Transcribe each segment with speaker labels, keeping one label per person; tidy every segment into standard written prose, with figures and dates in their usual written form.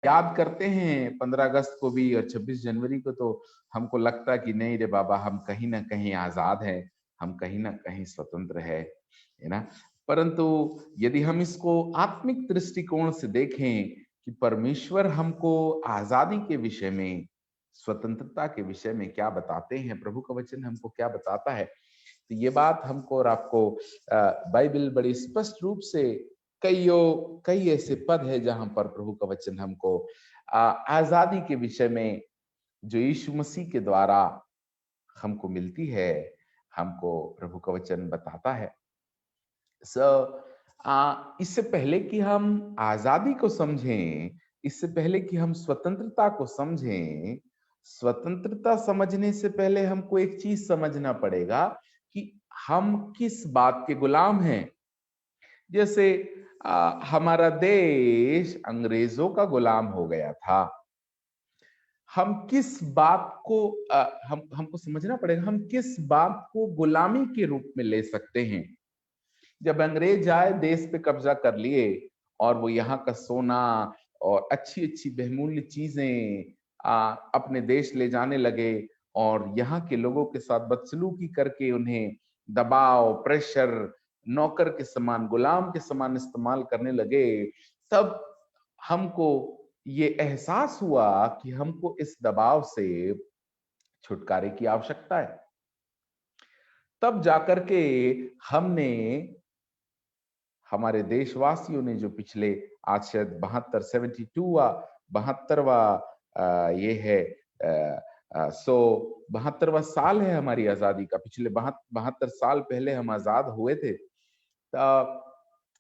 Speaker 1: याद करते हैं 15 अगस्त को भी और 26 जनवरी को, तो हमको लगता है कि नहीं रे बाबा, हम कहीं ना कहीं आजाद हैं, हम कहीं ना कहीं स्वतंत्र है ना। परंतु यदि हम इसको आत्मिक दृष्टिकोण से देखें कि परमेश्वर हमको आजादी के विषय में, स्वतंत्रता के विषय में क्या बताते हैं, प्रभु का वचन हमको क्या बताता है, तो ये बात हमको और आपको बाइबल बड़ी स्पष्ट रूप से कई ऐसे पद है जहां पर प्रभु का वचन हमको आजादी के विषय में, जो यीशु मसीह के द्वारा हमको मिलती है, हमको प्रभु का वचन बताता है। सो इससे पहले कि हम आजादी को समझें, इससे पहले कि हम स्वतंत्रता को समझें, स्वतंत्रता समझने से पहले हमको एक चीज समझना पड़ेगा कि हम किस बात के गुलाम हैं। जैसे हमारा देश अंग्रेजों का गुलाम हो गया था। हम किस बात को हमको समझना पड़ेगा, हम किस बात को गुलामी के रूप में ले सकते हैं। जब अंग्रेज आए, देश पे कब्जा कर लिए और वो यहाँ का सोना और अच्छी अच्छी बहुमूल्य चीजें अपने देश ले जाने लगे और यहाँ के लोगों के साथ बदसलूकी करके उन्हें दबाव, प्रेशर, नौकर के समान, गुलाम के समान इस्तेमाल करने लगे, तब हमको ये एहसास हुआ कि हमको इस दबाव से छुटकारे की आवश्यकता है। तब जाकर के हमने, हमारे देशवासियों ने, जो पिछले आज शायद 72वां ये है 72वां साल है हमारी आजादी का। पिछले 72 साल पहले हम आजाद हुए थे।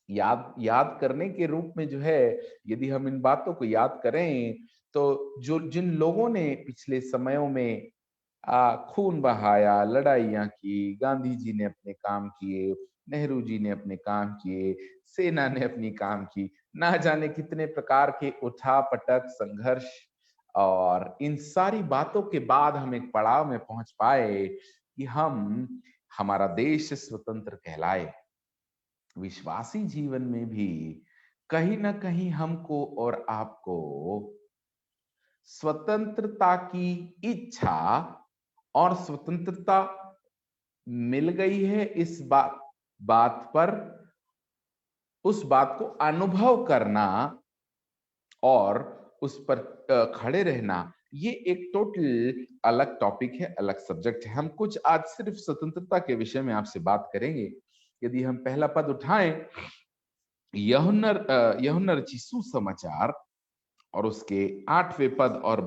Speaker 1: याद याद करने के रूप में जो है, यदि हम इन बातों को याद करें, तो जो जिन लोगों ने पिछले समयों में खून बहाया, लड़ाइयाँ की, गांधी जी ने अपने काम किए, नेहरू जी ने अपने काम किए, सेना ने अपनी काम की, ना जाने कितने प्रकार के उठा-पटक, संघर्ष, और इन सारी बातों के बाद हम एक पड़ाव में पहुंच पाए कि हमारा देश स्वतंत्र कहलाए। विश्वासी जीवन में भी कहीं ना कहीं हमको और आपको स्वतंत्रता की इच्छा और स्वतंत्रता मिल गई है, इस बात बात पर, उस बात को अनुभव करना और उस पर खड़े रहना, ये एक टोटल अलग टॉपिक है, अलग सब्जेक्ट है। हम कुछ आज सिर्फ स्वतंत्रता के विषय में आपसे बात करेंगे। यदि हम पहला पद उठाएं, यूहन्ना रचित सुसमाचार और उसके 8वें पद और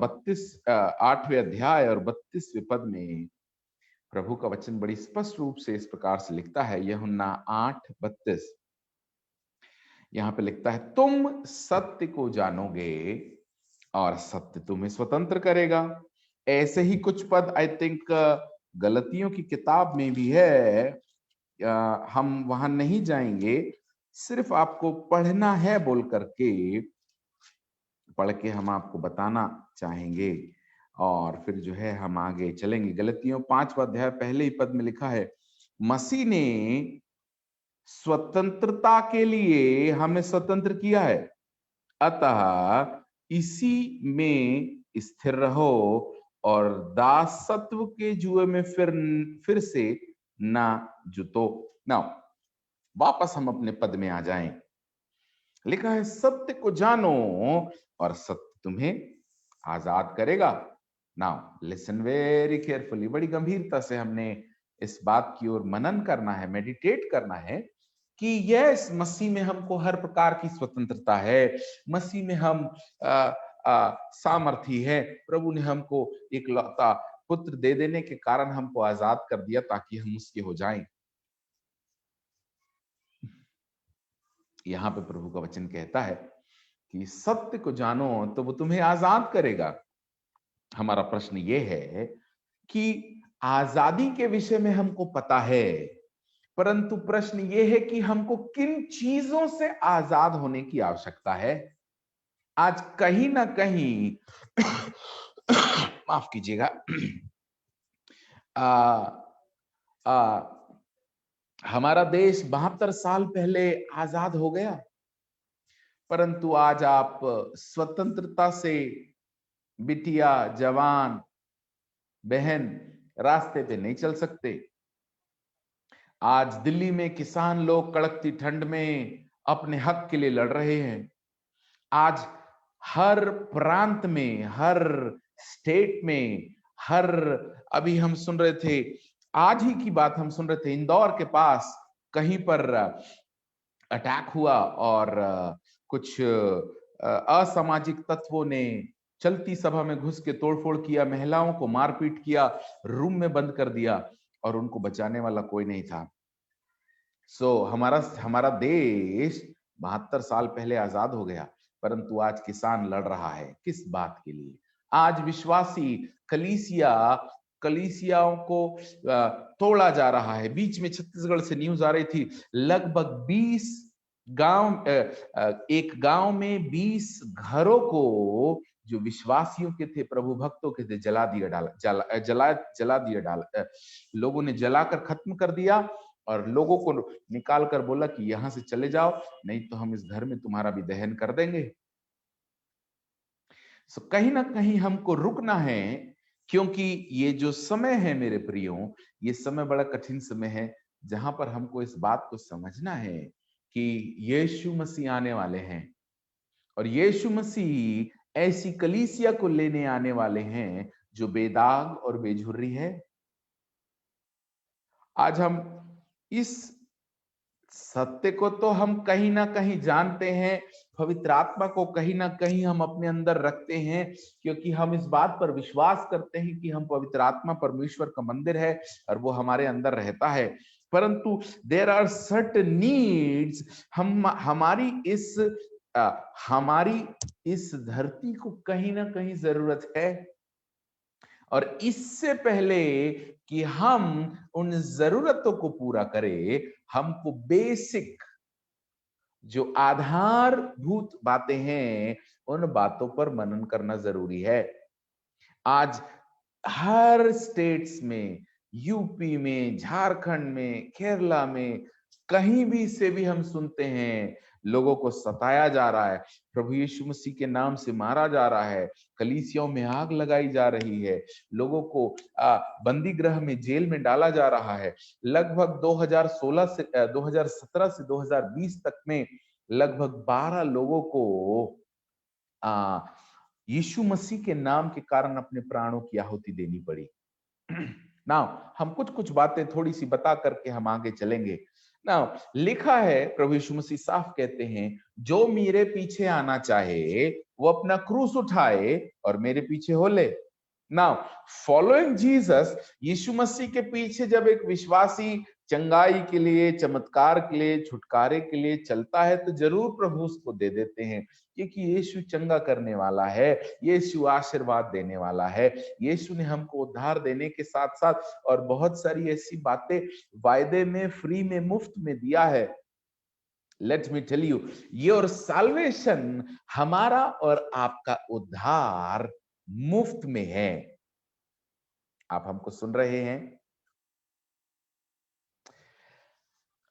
Speaker 1: 8वें अध्याय और 32वें पद में प्रभु का वचन बड़ी स्पष्ट रूप से इस प्रकार से लिखता है। यूहन्ना 8:32 यहाँ पे लिखता है, तुम सत्य को जानोगे और सत्य तुम्हें स्वतंत्र करेगा। ऐसे ही कुछ पद आई थिंक गलतियों की किताब में भी है। हम वहां नहीं जाएंगे, सिर्फ आपको पढ़ना है बोल करके, पढ़ के हम आपको बताना चाहेंगे और फिर जो है हम आगे चलेंगे। गलतियों 5वां अध्याय पहले ही पद में लिखा है, मसीह ने स्वतंत्रता के लिए हमें स्वतंत्र किया है, अतः इसी में स्थिर रहो और दासत्व के जुए में फिर से ना जुतो। ना, वापस हम अपने पद में आ जाएं। लिखा है, सत्य को जानो और सत्य तुम्हें आजाद करेगा। नाउ लिसन वेरी केयरफुली, बड़ी गंभीरता से हमने इस बात की ओर मनन करना है, मेडिटेट करना है कि यस, मसीह में हमको हर प्रकार की स्वतंत्रता है। मसीह में हम सामर्थी है। प्रभु ने हमको एक लौता पुत्र दे देने के कारण हमको आजाद कर दिया ताकि हम उसके हो जाएं। यहाँ पे प्रभु का वचन कहता है कि सत्य को जानो तो वो तुम्हें आजाद करेगा। हमारा प्रश्न ये है कि आजादी के विषय में हमको पता है, परंतु प्रश्न ये है कि हमको किन चीजों से आजाद होने की आवश्यकता है। आज कहीं ना कहीं माफ कीजिएगा, हमारा देश 72 साल पहले आजाद हो गया, परंतु आज आप स्वतंत्रता से बिटिया, जवान, बहन रास्ते पे नहीं चल सकते। आज दिल्ली में किसान लोग कड़कती ठंड में अपने हक के लिए लड़ रहे हैं। आज हर प्रांत में, हर स्टेट में, हर, अभी हम सुन रहे थे, आज ही की बात हम सुन रहे थे, इंदौर के पास कहीं पर अटैक हुआ और कुछ असामाजिक तत्वों ने चलती सभा में घुस के तोड़फोड़ किया, महिलाओं को मारपीट किया, रूम में बंद कर दिया और उनको बचाने वाला कोई नहीं था। हमारा हमारा देश 72 साल पहले आजाद हो गया, परंतु आज किसान लड़ रहा है किस बात के लिए? आज विश्वासी कलीसियाओं को तोड़ा जा रहा है। बीच में छत्तीसगढ़ से न्यूज आ रही थी, लगभग 20 गांव, एक गांव में 20 घरों को जो विश्वासियों के थे, प्रभु भक्तों के थे, जला दिया, लोगों ने जलाकर खत्म कर दिया और लोगों को निकाल कर बोला कि यहां से चले जाओ, नहीं तो हम इस घर में तुम्हारा भी दहन कर देंगे। कहीं ना कहीं हमको रुकना है, क्योंकि ये जो समय है मेरे प्रियो, ये समय बड़ा कठिन समय है, जहां पर हमको इस बात को समझना है कि यीशु मसीह आने वाले हैं और यीशु मसीह ऐसी कलीसिया को लेने आने वाले हैं जो बेदाग और बेझुर्री है। आज हम इस सत्य को तो हम कहीं ना कहीं जानते हैं, पवित्र आत्मा को कहीं ना कहीं हम अपने अंदर रखते हैं, क्योंकि हम इस बात पर विश्वास करते हैं कि हम पवित्र आत्मा परमेश्वर का मंदिर है और वो हमारे अंदर रहता है। परंतु देयर आर सर्टेन नीड्स, हमारी इस धरती को कहीं ना कहीं जरूरत है, और इससे पहले कि हम उन जरूरतों को पूरा करें, हमको बेसिक जो आधारभूत बातें हैं उन बातों पर मनन करना जरूरी है। आज हर स्टेट्स में, यूपी में, झारखंड में, केरला में, कहीं भी से भी हम सुनते हैं लोगों को सताया जा रहा है, प्रभु यीशु मसीह के नाम से मारा जा रहा है, कलीसियाओं में आग लगाई जा रही है, लोगों को बंदी गृह में, जेल में डाला जा रहा है। लगभग 2017 से 2020 तक में लगभग 12 लोगों को यीशु मसीह के नाम के कारण अपने प्राणों की आहुति देनी पड़ी। नाउ हम कुछ कुछ बातें थोड़ी सी बता करके हम आगे चलेंगे। नाउ लिखा है, प्रभु यीशु मसीह साफ कहते हैं, जो मेरे पीछे आना चाहे वो अपना क्रूस उठाए और मेरे पीछे हो ले। नाउ फॉलोइंग जीसस, यीशु मसीह के पीछे जब एक विश्वासी चंगाई के लिए, चमत्कार के लिए, छुटकारे के लिए चलता है तो जरूर प्रभु उसको दे देते हैं, क्योंकि यीशु चंगा करने वाला है, यीशु आशीर्वाद देने वाला है। यीशु ने हमको उद्धार देने के साथ साथ और बहुत सारी ऐसी बातें वायदे में, फ्री में, मुफ्त में दिया है। Let me tell you, your salvation, हमारा और आपका उद्धार मुफ्त में है। आप हमको सुन रहे हैं?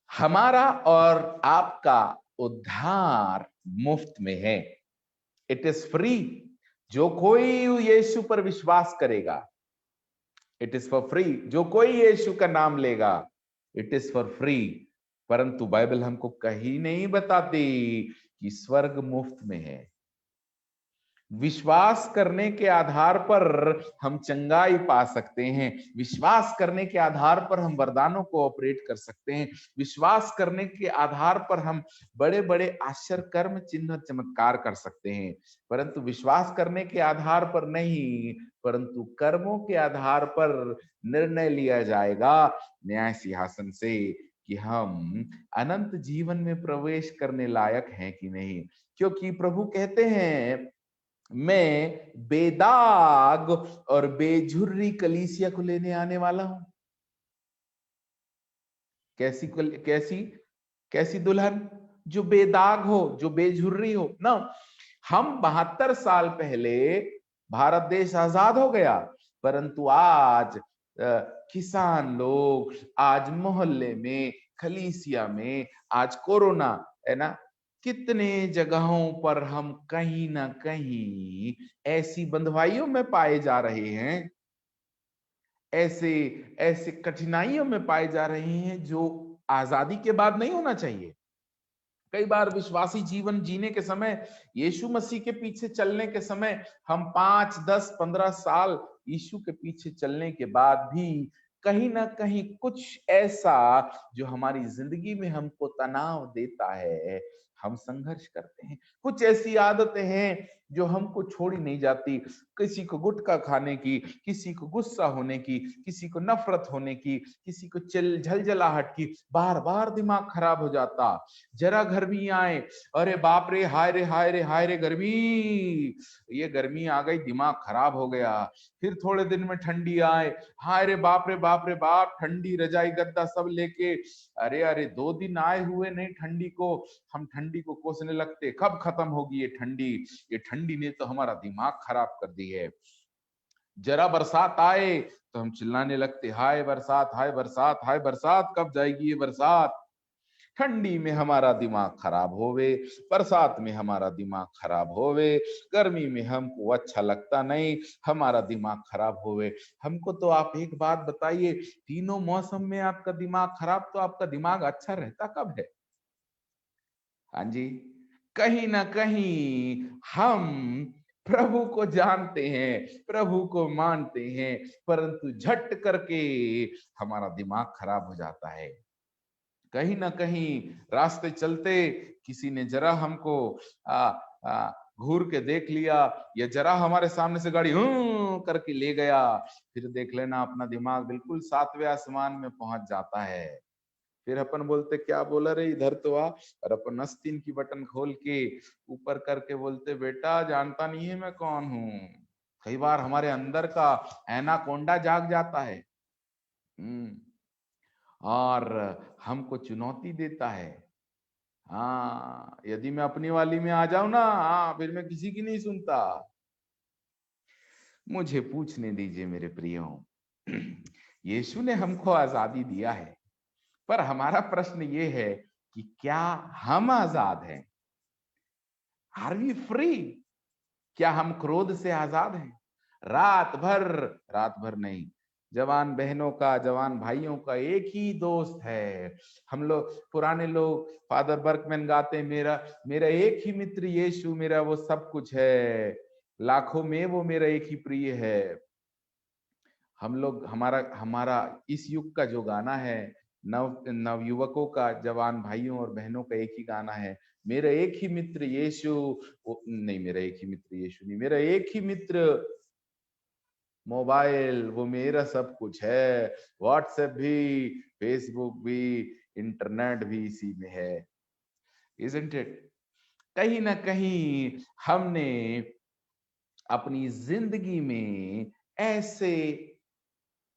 Speaker 1: हमारा और आपका उद्धार मुफ्त में है। It is free. जो कोई यीशु पर विश्वास करेगा, इट इज फॉर फ्री। जो कोई यीशु का नाम लेगा, इट इज फॉर फ्री। परंतु बाइबल हमको कहीं नहीं बताती कि स्वर्ग मुफ्त में है। विश्वास करने के आधार पर हम चंगाई पा सकते हैं, विश्वास करने के आधार पर हम वरदानों को ऑपरेट कर सकते हैं, विश्वास करने के आधार पर हम बड़े बड़े आश्चर्य कर्म, चिन्ह, चमत्कार कर सकते हैं, परंतु विश्वास करने के आधार पर नहीं, परंतु कर्मों के आधार पर निर्णय लिया जाएगा न्याय सिंहासन से कि हम अनंत जीवन में प्रवेश करने लायक हैं कि नहीं। क्योंकि प्रभु कहते हैं, मैं बेदाग और बेझुर्री कलीसिया को लेने आने वाला हूं। कैसी कैसी कैसी दुल्हन? जो बेदाग हो, जो बेझुर्री हो ना। हम 72 साल पहले भारत देश आजाद हो गया, परंतु आज किसान लोग, आज मोहल्ले में, कलीसिया में, आज कोरोना है ना, कितने जगहों पर हम कहीं ना कहीं ऐसी बंधुआइयों में पाए जा रहे हैं, ऐसे ऐसे कठिनाइयों में पाए जा रहे हैं जो आजादी के बाद नहीं होना चाहिए। कई बार विश्वासी जीवन जीने के समय, यीशु मसीह के पीछे चलने के समय, हम 5, 10, 15 साल यीशु के पीछे चलने के बाद भी कहीं ना कहीं कुछ ऐसा जो हमारी जिंदगी में हमको तनाव देता है, हम संघर्ष करते हैं। कुछ ऐसी आदतें हैं जो हमको छोड़ी नहीं जाती। किसी को गुटखा खाने की, किसी को गुस्सा होने की, किसी को नफरत होने की, किसी को झलझलाहट की, बार बार दिमाग खराब हो जाता। जरा गर्मी आए, अरे बाप रे, हाय रे हाय रे हाय रे गर्मी, ये गर्मी आ गई, दिमाग खराब हो गया। फिर थोड़े दिन में ठंडी आए, हाय रे बाप रे बाप रे बाप, ठंडी रजाई गद्दा सब लेके, अरे अरे 2 दिन आए हुए नहीं ठंडी को, हम ठंडी को कोसने लगते, कब खत्म होगी ये ठंडी, ये ठंडी ने तो हमारा दिमाग खराब कर दी है। जरा बरसात आए तो हम चिल्लाने लगते, हाय बरसात हाय बरसात हाय बरसात, कब जाएगी ये बरसात। ठंडी में हमारा दिमाग खराब होवे, बरसात में हमारा दिमाग खराब होवे, गर्मी में हमको अच्छा लगता नहीं, हमारा दिमाग खराब होवे। हमको तो आप एक बात बताइए, तीनों मौसम में आपका दिमाग खराब, तो आपका दिमाग अच्छा रहता कब है? हाँ जी, कहीं ना कहीं हम प्रभु को जानते हैं, प्रभु को मानते हैं, परंतु झट करके हमारा दिमाग खराब हो जाता है। कहीं ना कहीं रास्ते चलते किसी ने जरा हमको आ, आ, घूर के देख लिया, या जरा हमारे सामने से गाड़ी करके ले गया, फिर देख लेना अपना दिमाग बिल्कुल 7वें आसमान में पहुंच जाता है। फिर अपन बोलते, क्या बोला रे, इधर तो आ, और अपन आस्तीन की बटन खोल के ऊपर करके बोलते, बेटा जानता नहीं है मैं कौन हूँ। कई बार हमारे अंदर का एनाकोंडा जाग जाता है। हम्म और हमको चुनौती देता है। हाँ, यदि मैं अपनी वाली में आ जाऊं ना, हाँ, फिर मैं किसी की नहीं सुनता। मुझे पूछने दीजिए मेरे प्रियो, यीशु ने हमको आजादी दिया है, पर हमारा प्रश्न ये है कि क्या हम आजाद हैं? Are we free? क्या हम क्रोध से आजाद हैं? रात भर, रात भर नहीं, जवान बहनों का, जवान भाइयों का एक ही दोस्त है। हम लोग पुराने लोग, फादर बर्कमैन गाते, मेरा मेरा एक ही मित्र यीशु, मेरा वो सब कुछ है, लाखों में वो मेरा एक ही प्रिय है। हम लोग, हमारा हमारा इस युग का जो गाना है, नव नव युवकों का, जवान भाइयों और बहनों का एक ही गाना है, मेरा एक ही मित्र यीशु। नहीं, मेरा एक ही मित्र यीशु नहीं, मेरा एक ही मित्र मोबाइल, वो मेरा सब कुछ है। व्हाट्सएप भी, फेसबुक भी, इंटरनेट भी इसी में है। Isn't it? कहीं ना कहीं हमने अपनी जिंदगी में ऐसे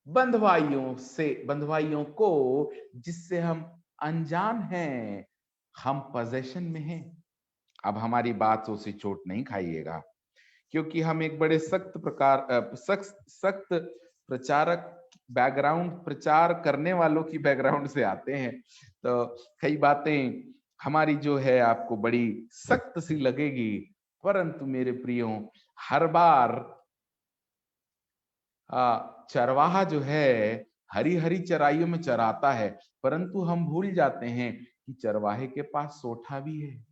Speaker 1: बंधुआइयों को जिससे हम अनजान हैं, हम पोजेशन में हैं। अब हमारी बातों से चोट नहीं खाइएगा, क्योंकि हम एक बड़े सख्त सख्त प्रचारक बैकग्राउंड, प्रचार करने वालों की बैकग्राउंड से आते हैं, तो कई बातें हमारी जो है आपको बड़ी सख्त सी लगेगी। परंतु मेरे प्रियो, हर बार चरवाहा जो है हरी हरी चराइयों में चराता है, परंतु हम भूल जाते हैं कि चरवाहे के पास सोठा भी है।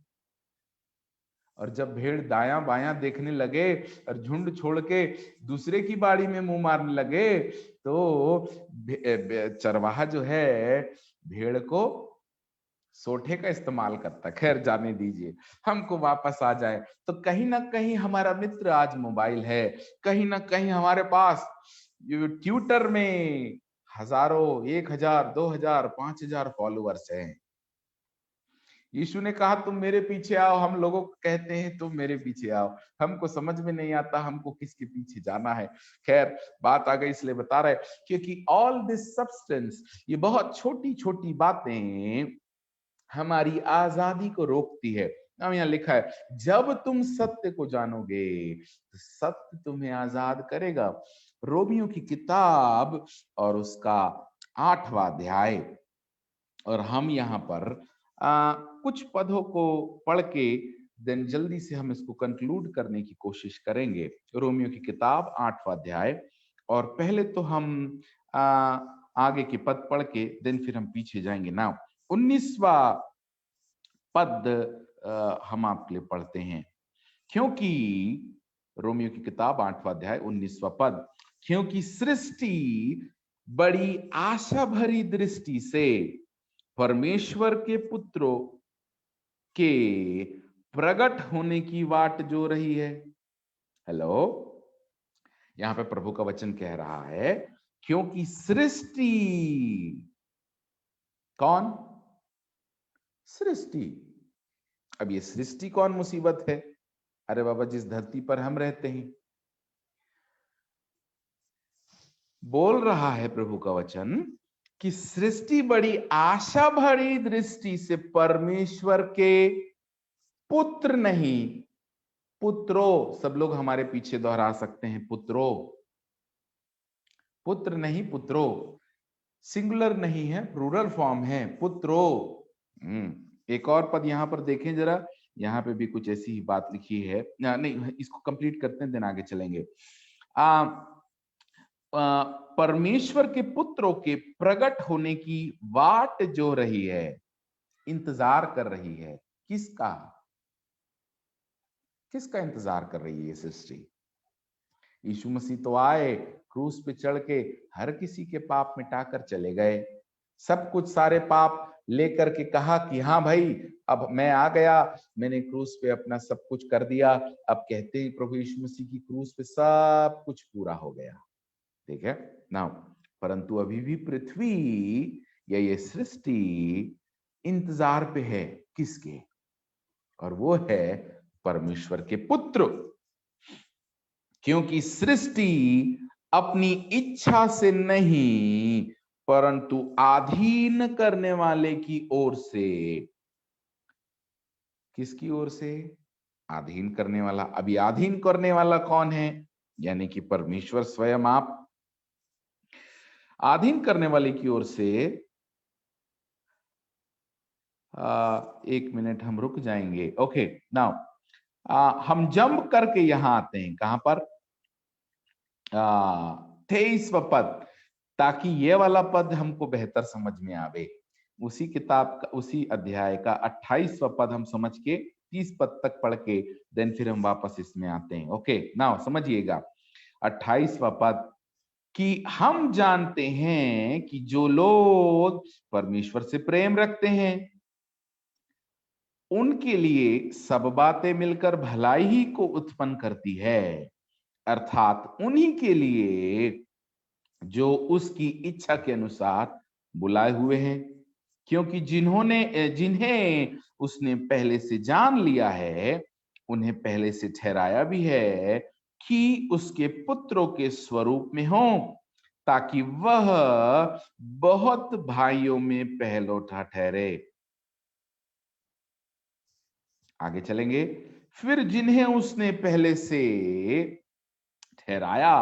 Speaker 1: और जब भेड़ दायां बायां देखने लगे और झुंड छोड़ के दूसरे की बाड़ी में मुंह मारने लगे, तो चरवाहा जो है भेड़ को सोठे का इस्तेमाल करता। खैर जाने दीजिए, हमको वापस आ जाए तो कहीं ना कहीं हमारा मित्र आज मोबाइल है, कहीं ना कहीं हमारे पास ट्विटर में हजारों, 1000, 2000, 5000 फॉलोअर्स हैं। यीशु ने कहा तुम मेरे पीछे आओ, हम लोगों को कहते हैं तुम मेरे पीछे आओ। हमको समझ में नहीं आता हमको किसके पीछे जाना है। खैर बात आ गई इसलिए बता रहे, क्योंकि ऑल दिस सब्सटेंस, ये बहुत छोटी छोटी बातें हमारी आजादी को रोकती है। अब यहाँ लिखा है, जब तुम सत्य को जानोगे तो सत्य तुम्हें आजाद करेगा। रोमियो की किताब और उसका 8वां अध्याय, और हम यहाँ पर कुछ पदों को पढ़ के देन जल्दी से हम इसको कंक्लूड करने की कोशिश करेंगे। रोमियो की किताब 8वां अध्याय, और पहले तो हम आ, आगे के पद पढ़ के देन फिर हम पीछे जाएंगे। ना 19वां पद हम आपके लिए पढ़ते हैं। क्योंकि रोमियो की किताब 8वां अध्याय 19वां पद, क्योंकि सृष्टि बड़ी आशा भरी दृष्टि से परमेश्वर के पुत्रों के प्रकट होने की वाट जो रही है। हेलो, यहां पे प्रभु का वचन कह रहा है क्योंकि सृष्टि, कौन? सृष्टि। अब ये सृष्टि कौन मुसीबत है? अरे बाबा, जिस धरती पर हम रहते हैं। बोल रहा है प्रभु का वचन कि सृष्टि बड़ी आशा भरी दृष्टि से परमेश्वर के पुत्र नहीं, पुत्रों, सब लोग हमारे पीछे दोहरा सकते हैं, पुत्रों, पुत्र नहीं, पुत्रों, सिंगुलर नहीं है, प्लूरल फॉर्म है, पुत्रों। एक और पद यहां पर देखें जरा, यहां पे भी कुछ ऐसी ही बात लिखी है। नहीं, इसको कंप्लीट करते हैं, दिन आगे चलेंगे। परमेश्वर के पुत्रों के प्रकट होने की वाट जो रही है, इंतजार कर रही है। किसका? किसका इंतजार कर रही है ये सृष्टि? यीशु मसीह तो आए, क्रूस पे चढ़ के हर किसी के पाप मिटाकर चले गए, सब कुछ सारे पाप लेकर के कहा कि हाँ भाई, अब मैं आ गया, मैंने क्रूस पे अपना सब कुछ कर दिया। अब कहते ही प्रभु यीशु मसीह की क्रूस पे सब कुछ पूरा हो गया। ठीक है ना? परंतु अभी भी पृथ्वी या ये सृष्टि इंतजार पे है। किसके? और वो है परमेश्वर के पुत्र। क्योंकि सृष्टि अपनी इच्छा से नहीं, परंतु आधीन करने वाले की ओर से। किसकी ओर से? आधीन करने वाला। अभी आधीन करने वाला कौन है? यानी कि परमेश्वर स्वयं। आप आधीन करने वाले की ओर से, एक मिनट हम रुक जाएंगे। ओके नाउ, हम जंप करके यहां आते हैं। कहां पर? 23वां पद, ताकि ये वाला पद हमको बेहतर समझ में आवे। उसी किताब का, उसी अध्याय का 28वां पद हम समझ के 30 पद तक पढ़ के देन फिर हम वापस इसमें आते हैं। ओके नाउ समझिएगा 28वां पद, कि हम जानते हैं कि जो लोग परमेश्वर से प्रेम रखते हैं उनके लिए सब बातें मिलकर भलाई ही को उत्पन्न करती है, अर्थात उन्हीं के लिए जो उसकी इच्छा के अनुसार बुलाए हुए हैं। क्योंकि जिन्हें उसने पहले से जान लिया है, उन्हें पहले से ठहराया भी है कि उसके पुत्रों के स्वरूप में हो, ताकि वह बहुत भाइयों में पहलौठा ठहरे। आगे चलेंगे। फिर जिन्हें उसने पहले से ठहराया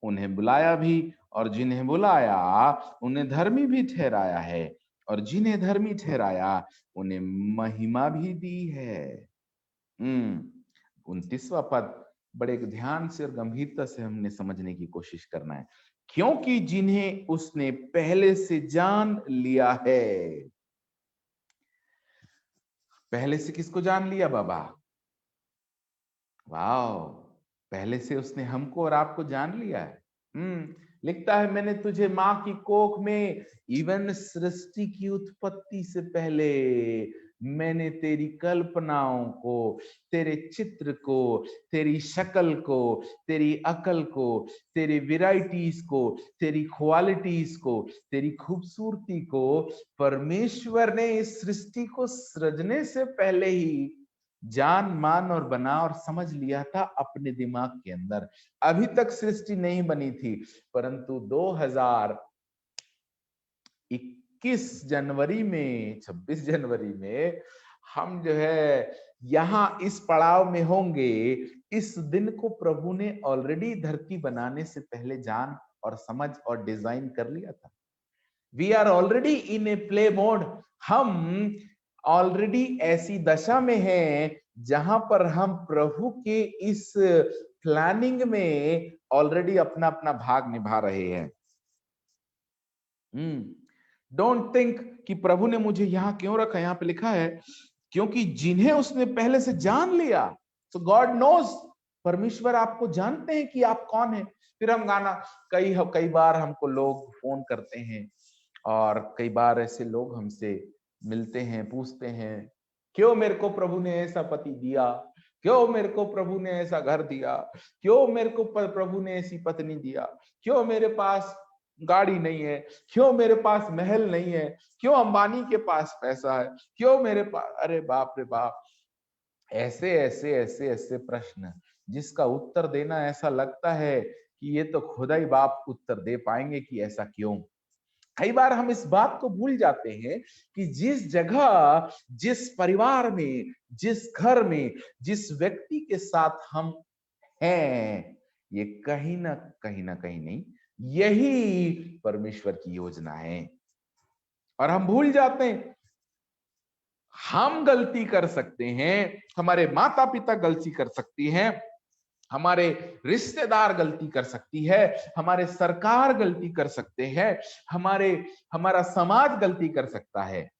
Speaker 1: उन्हें बुलाया भी, और जिन्हें बुलाया उन्हें धर्मी भी ठहराया है, और जिन्हें धर्मी ठहराया उन्हें महिमा भी दी है। 29वां पद बड़े ध्यान से और गंभीरता से हमने समझने की कोशिश करना है। क्योंकि जिन्हें उसने पहले से जान लिया है। पहले से किसको जान लिया बाबा? वाह, पहले से उसने हमको और आपको जान लिया है। लिखता है, मैंने तुझे मां की कोख में, इवन सृष्टि की उत्पत्ति से पहले, मैंने तेरी कल्पनाओं को, तेरे चित्र को, तेरी शक्ल को, तेरी अकल को, तेरी वेराइटीज को, तेरी क्वालिटीज को, तेरी खूबसूरती को, परमेश्वर ने इस सृष्टि को सृजने से पहले ही जान मान और बना और समझ लिया था अपने दिमाग के अंदर। अभी तक सृष्टि नहीं बनी थी, परंतु 2021 जनवरी में, 26 जनवरी में हम जो है यहां इस पड़ाव में होंगे। इस दिन को प्रभु ने ऑलरेडी धरती बनाने से पहले जान और समझ और डिजाइन कर लिया था। We are already in a play mode. हम ऑलरेडी ऐसी दशा में हैं जहां पर हम प्रभु के इस प्लानिंग में ऑलरेडी अपना अपना भाग निभा रहे हैं। डोंट थिंक कि प्रभु ने मुझे यहां क्यों रखा। यहां पे लिखा है क्योंकि जिन्हें उसने पहले से जान लिया। तो गॉड नोज, परमेश्वर आपको जानते हैं कि आप कौन है। फिर हम गाना, कई बार हमको लोग फोन करते हैं और कई बार ऐसे लोग हमसे मिलते हैं, पूछते हैं क्यों मेरे को प्रभु ने ऐसा पति दिया, क्यों मेरे को प्रभु ने ऐसा घर दिया, क्यों मेरे को प्रभु ने ऐसी पत्नी दिया, क्यों मेरे पास गाड़ी नहीं है, क्यों मेरे पास महल नहीं है, क्यों अंबानी के पास पैसा है, क्यों मेरे पास। अरे बाप रे बाप, ऐसे ऐसे ऐसे ऐसे प्रश्न जिसका उत्तर देना ऐसा लगता है कि ये तो खुदा ही बाप उत्तर दे पाएंगे कि ऐसा क्यों। कई बार हम इस बात को भूल जाते हैं कि जिस जगह, जिस परिवार में, जिस घर में, जिस व्यक्ति के साथ हम हैं, ये कहीं ना कहीं नहीं, यही परमेश्वर की योजना है। और हम भूल जाते हैं हम गलती कर सकते हैं, हमारे माता पिता गलती कर सकती हैं, हमारे रिश्तेदार गलती कर सकती है, हमारे सरकार गलती कर सकते हैं, हमारा समाज गलती कर सकता है,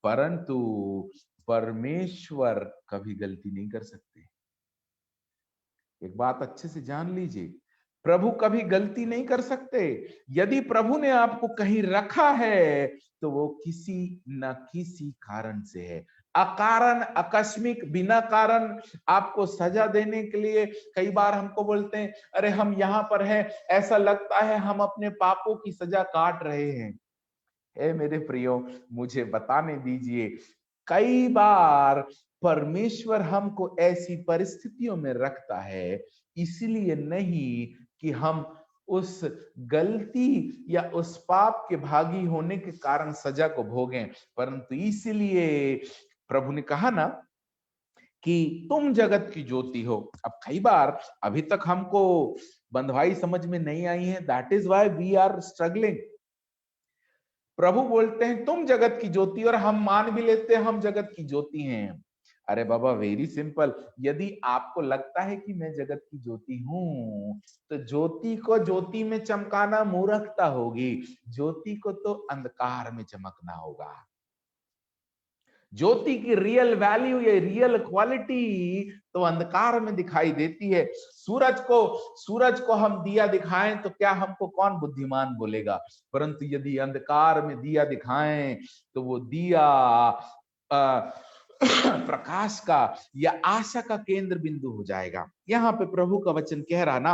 Speaker 1: परंतु परमेश्वर कभी गलती नहीं कर सकते। एक बात अच्छे से जान लीजिए, प्रभु कभी गलती नहीं कर सकते। यदि प्रभु ने आपको कहीं रखा है तो वो किसी न किसी कारण से है। अकारण, आकस्मिक, बिना कारण आपको सजा देने के लिए। कई बार हमको बोलते हैं अरे हम यहाँ पर हैं, ऐसा लगता है हम अपने पापों की सजा काट रहे हैं। ए मेरे प्रियो, मुझे बताने दीजिए, कई बार परमेश्वर हमको ऐसी परिस्थितियों में रखता है इसलिए नहीं कि हम उस गलती या उस पाप के भागी होने के कारण सजा को भोगें, परंतु इसलिए प्रभु ने कहा ना कि तुम जगत की ज्योति हो। अब कई बार अभी तक हमको बंधुआई समझ में नहीं आई है, that is why we are struggling. प्रभु बोलते हैं तुम जगत की ज्योति, और हम मान भी लेते हैं हम जगत की ज्योति हैं। अरे बाबा, वेरी सिंपल, यदि आपको लगता है कि मैं जगत की ज्योति हूं तो ज्योति को ज्योति में चमकाना मूर्खता होगी। ज्योति को तो अंधकार में चमकना होगा। ज्योति की रियल वैल्यू या रियल क्वालिटी तो अंधकार में दिखाई देती है। सूरज को हम दिया दिखाएं तो क्या हमको कौन बुद्धिमान बोलेगा, परंतु यदि अंधकार में दिया दिखाएं तो वो दिया प्रकाश का या आशा का केंद्र बिंदु हो जाएगा। यहाँ पे प्रभु का वचन कह रहा ना,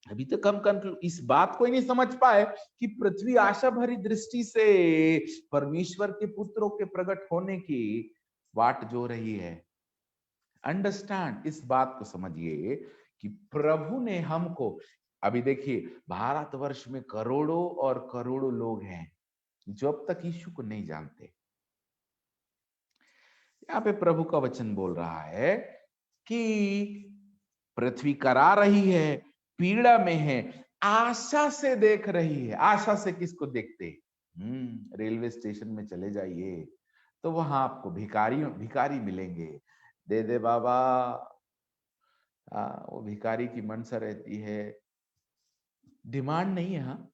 Speaker 1: अभी तक हम इस बात को ही नहीं समझ पाए कि पृथ्वी आशा भरी दृष्टि से परमेश्वर के पुत्रों के प्रकट होने की वाट जो रही है। अंडरस्टैंड, इस बात को समझिए कि प्रभु ने हमको, अभी देखिए भारतवर्ष में करोड़ों और करोड़ों लोग हैं जो अब तक यीशु को नहीं जानते। यहाँ पे प्रभु का वचन बोल रहा है कि पृथ्वी करा रही है, पीड़ा में है, आशा से देख रही है। आशा से किसको देखते? रेलवे स्टेशन में चले जाइए तो वहां आपको भिखारी मिलेंगे, दे दे बाबा। वो भिखारी की मनसा रहती है, डिमांड नहीं है। हाँ,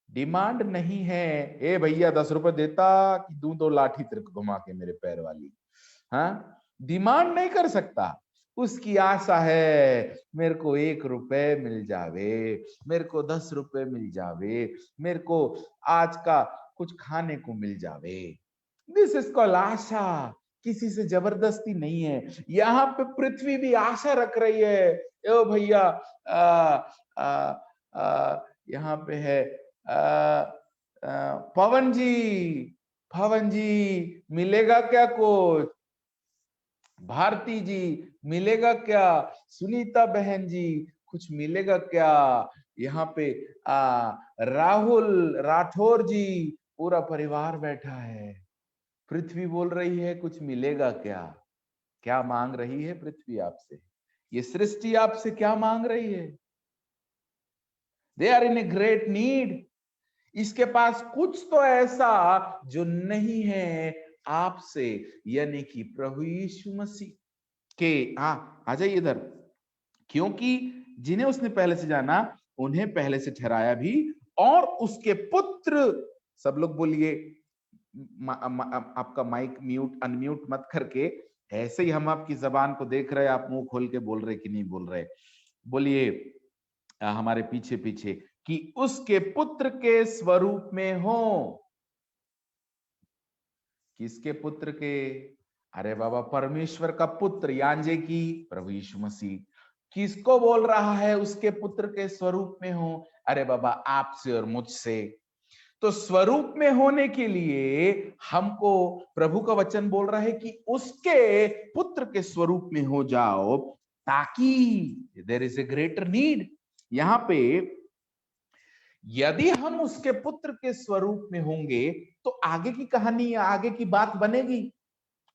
Speaker 1: डिमांड नहीं है, ए भैया 10 रुपए देता कि दूं 2 लाठी तेरे को घुमा के मेरे पैर वाली। हाँ, डिमांड नहीं कर सकता। उसकी आशा है मेरे को 1 रुपए मिल जावे, मेरे को 10 रुपए मिल जावे, मेरे को आज का कुछ खाने को मिल जावे। दिस इज कॉल्ड आशा, किसी से जबरदस्ती नहीं है। यहाँ पे पृथ्वी भी आशा रख रही है। ओ भैया, यहाँ पे है पवन जी मिलेगा क्या कुछ? भारती जी मिलेगा क्या? सुनीता बहन जी कुछ मिलेगा क्या? यहाँ पे राहुल राठौर जी, पूरा परिवार बैठा है। पृथ्वी बोल रही है कुछ मिलेगा क्या? क्या मांग रही है पृथ्वी आपसे? ये सृष्टि आपसे क्या मांग रही है? They are in a great need. इसके पास कुछ तो ऐसा जो नहीं है आपसे, यानी कि प्रभु यीशु मसीह के, हाँ आ जाइए इधर, क्योंकि जिन्हें उसने पहले से जाना उन्हें पहले से ठहराया भी, और उसके पुत्र, सब लोग बोलिए, आपका माइक म्यूट अनम्यूट मत करके, ऐसे ही हम आपकी जबान को देख रहे हैं, आप मुंह खोल के बोल रहे कि नहीं बोल रहे, बोलिए हमारे पीछे पीछे, कि उसके पुत्र के स्वरूप में हो। किसके पुत्र के? अरे बाबा, परमेश्वर का पुत्र, यांजे की प्रभु यीशु मसीह। किसको बोल रहा है उसके पुत्र के स्वरूप में हो? अरे बाबा, आपसे और मुझसे। तो स्वरूप में होने के लिए हमको प्रभु का वचन बोल रहा है कि उसके पुत्र के स्वरूप में हो जाओ, ताकि there is a greater need. यहां पे यदि हम उसके पुत्र के स्वरूप में होंगे तो आगे की कहानी, आगे की बात बनेगी,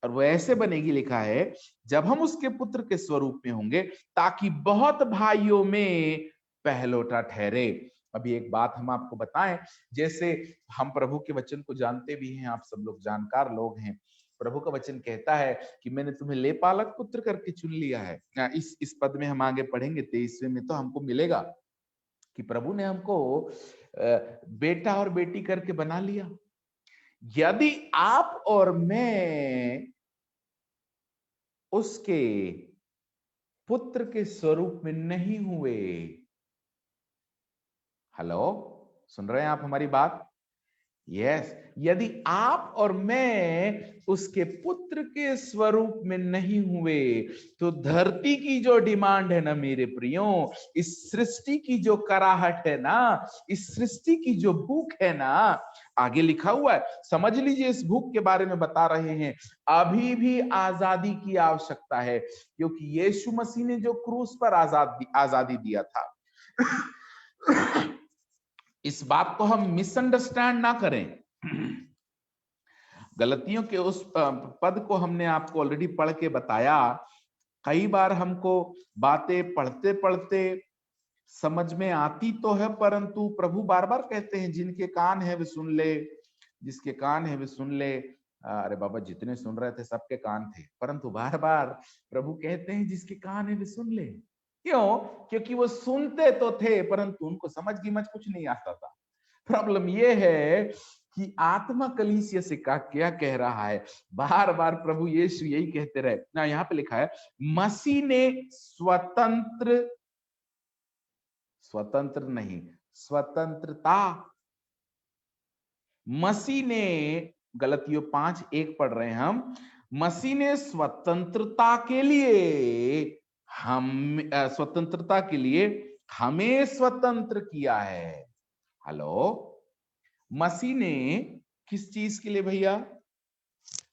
Speaker 1: और वो ऐसे बनेगी, लिखा है, जब हम उसके पुत्र के स्वरूप में होंगे ताकि बहुत भाइयों में पहलोटा ठहरे। अभी एक बात हम आपको बताएं, जैसे हम प्रभु के वचन को जानते भी हैं, आप सब लोग जानकार लोग हैं। प्रभु का वचन कहता है कि मैंने तुम्हें लेपालक पुत्र करके चुन लिया है। इस पद में हम आगे पढ़ेंगे 23वें में, तो हमको मिलेगा कि प्रभु ने हमको बेटा और बेटी करके बना लिया। यदि आप और मैं उसके पुत्र के स्वरूप में नहीं हुए, हेलो, सुन रहे हैं आप हमारी बात? यस, यदि आप और मैं उसके पुत्र के स्वरूप में नहीं हुए, तो धरती की जो डिमांड है ना मेरे प्रियो, इस सृष्टि की जो कराहट है ना, इस सृष्टि की जो भूख है ना, आगे लिखा हुआ है, समझ लीजिए, इस भूख के बारे में बता रहे हैं। अभी भी आजादी की आवश्यकता है, क्योंकि यीशु मसीह ने जो क्रूस पर आजादी दिया था। इस बात को हम मिसअंडरस्टैंड ना करें। गलतियों के उस पद को हमने आपको ऑलरेडी पढ़ के बताया। कई बार हमको बातें पढ़ते पढ़ते समझ में आती तो है, परंतु प्रभु बार बार कहते हैं जिनके कान है वे सुन ले, जिसके कान है वे सुन ले। अरे बाबा, जितने सुन रहे थे सबके कान थे, परंतु बार बार प्रभु कहते हैं जिसके कान है वे सुन ले। क्यों? क्योंकि वो सुनते तो थे, परंतु उनको समझ गिमझ कुछ नहीं आता था। प्रॉब्लम ये है कि आत्मा कलीसिया से क्या कह रहा है, बार बार प्रभु यीशु यही कहते रहे ना। यहाँ पे लिखा है, मसीह ने स्वतंत्र नहीं, स्वतंत्रता, मसीह ने, गलतियों 5:1 पढ़ रहे हैं हम, मसीह ने स्वतंत्रता के लिए हमें स्वतंत्र किया है। हेलो, मसीह ने किस चीज के लिए भैया?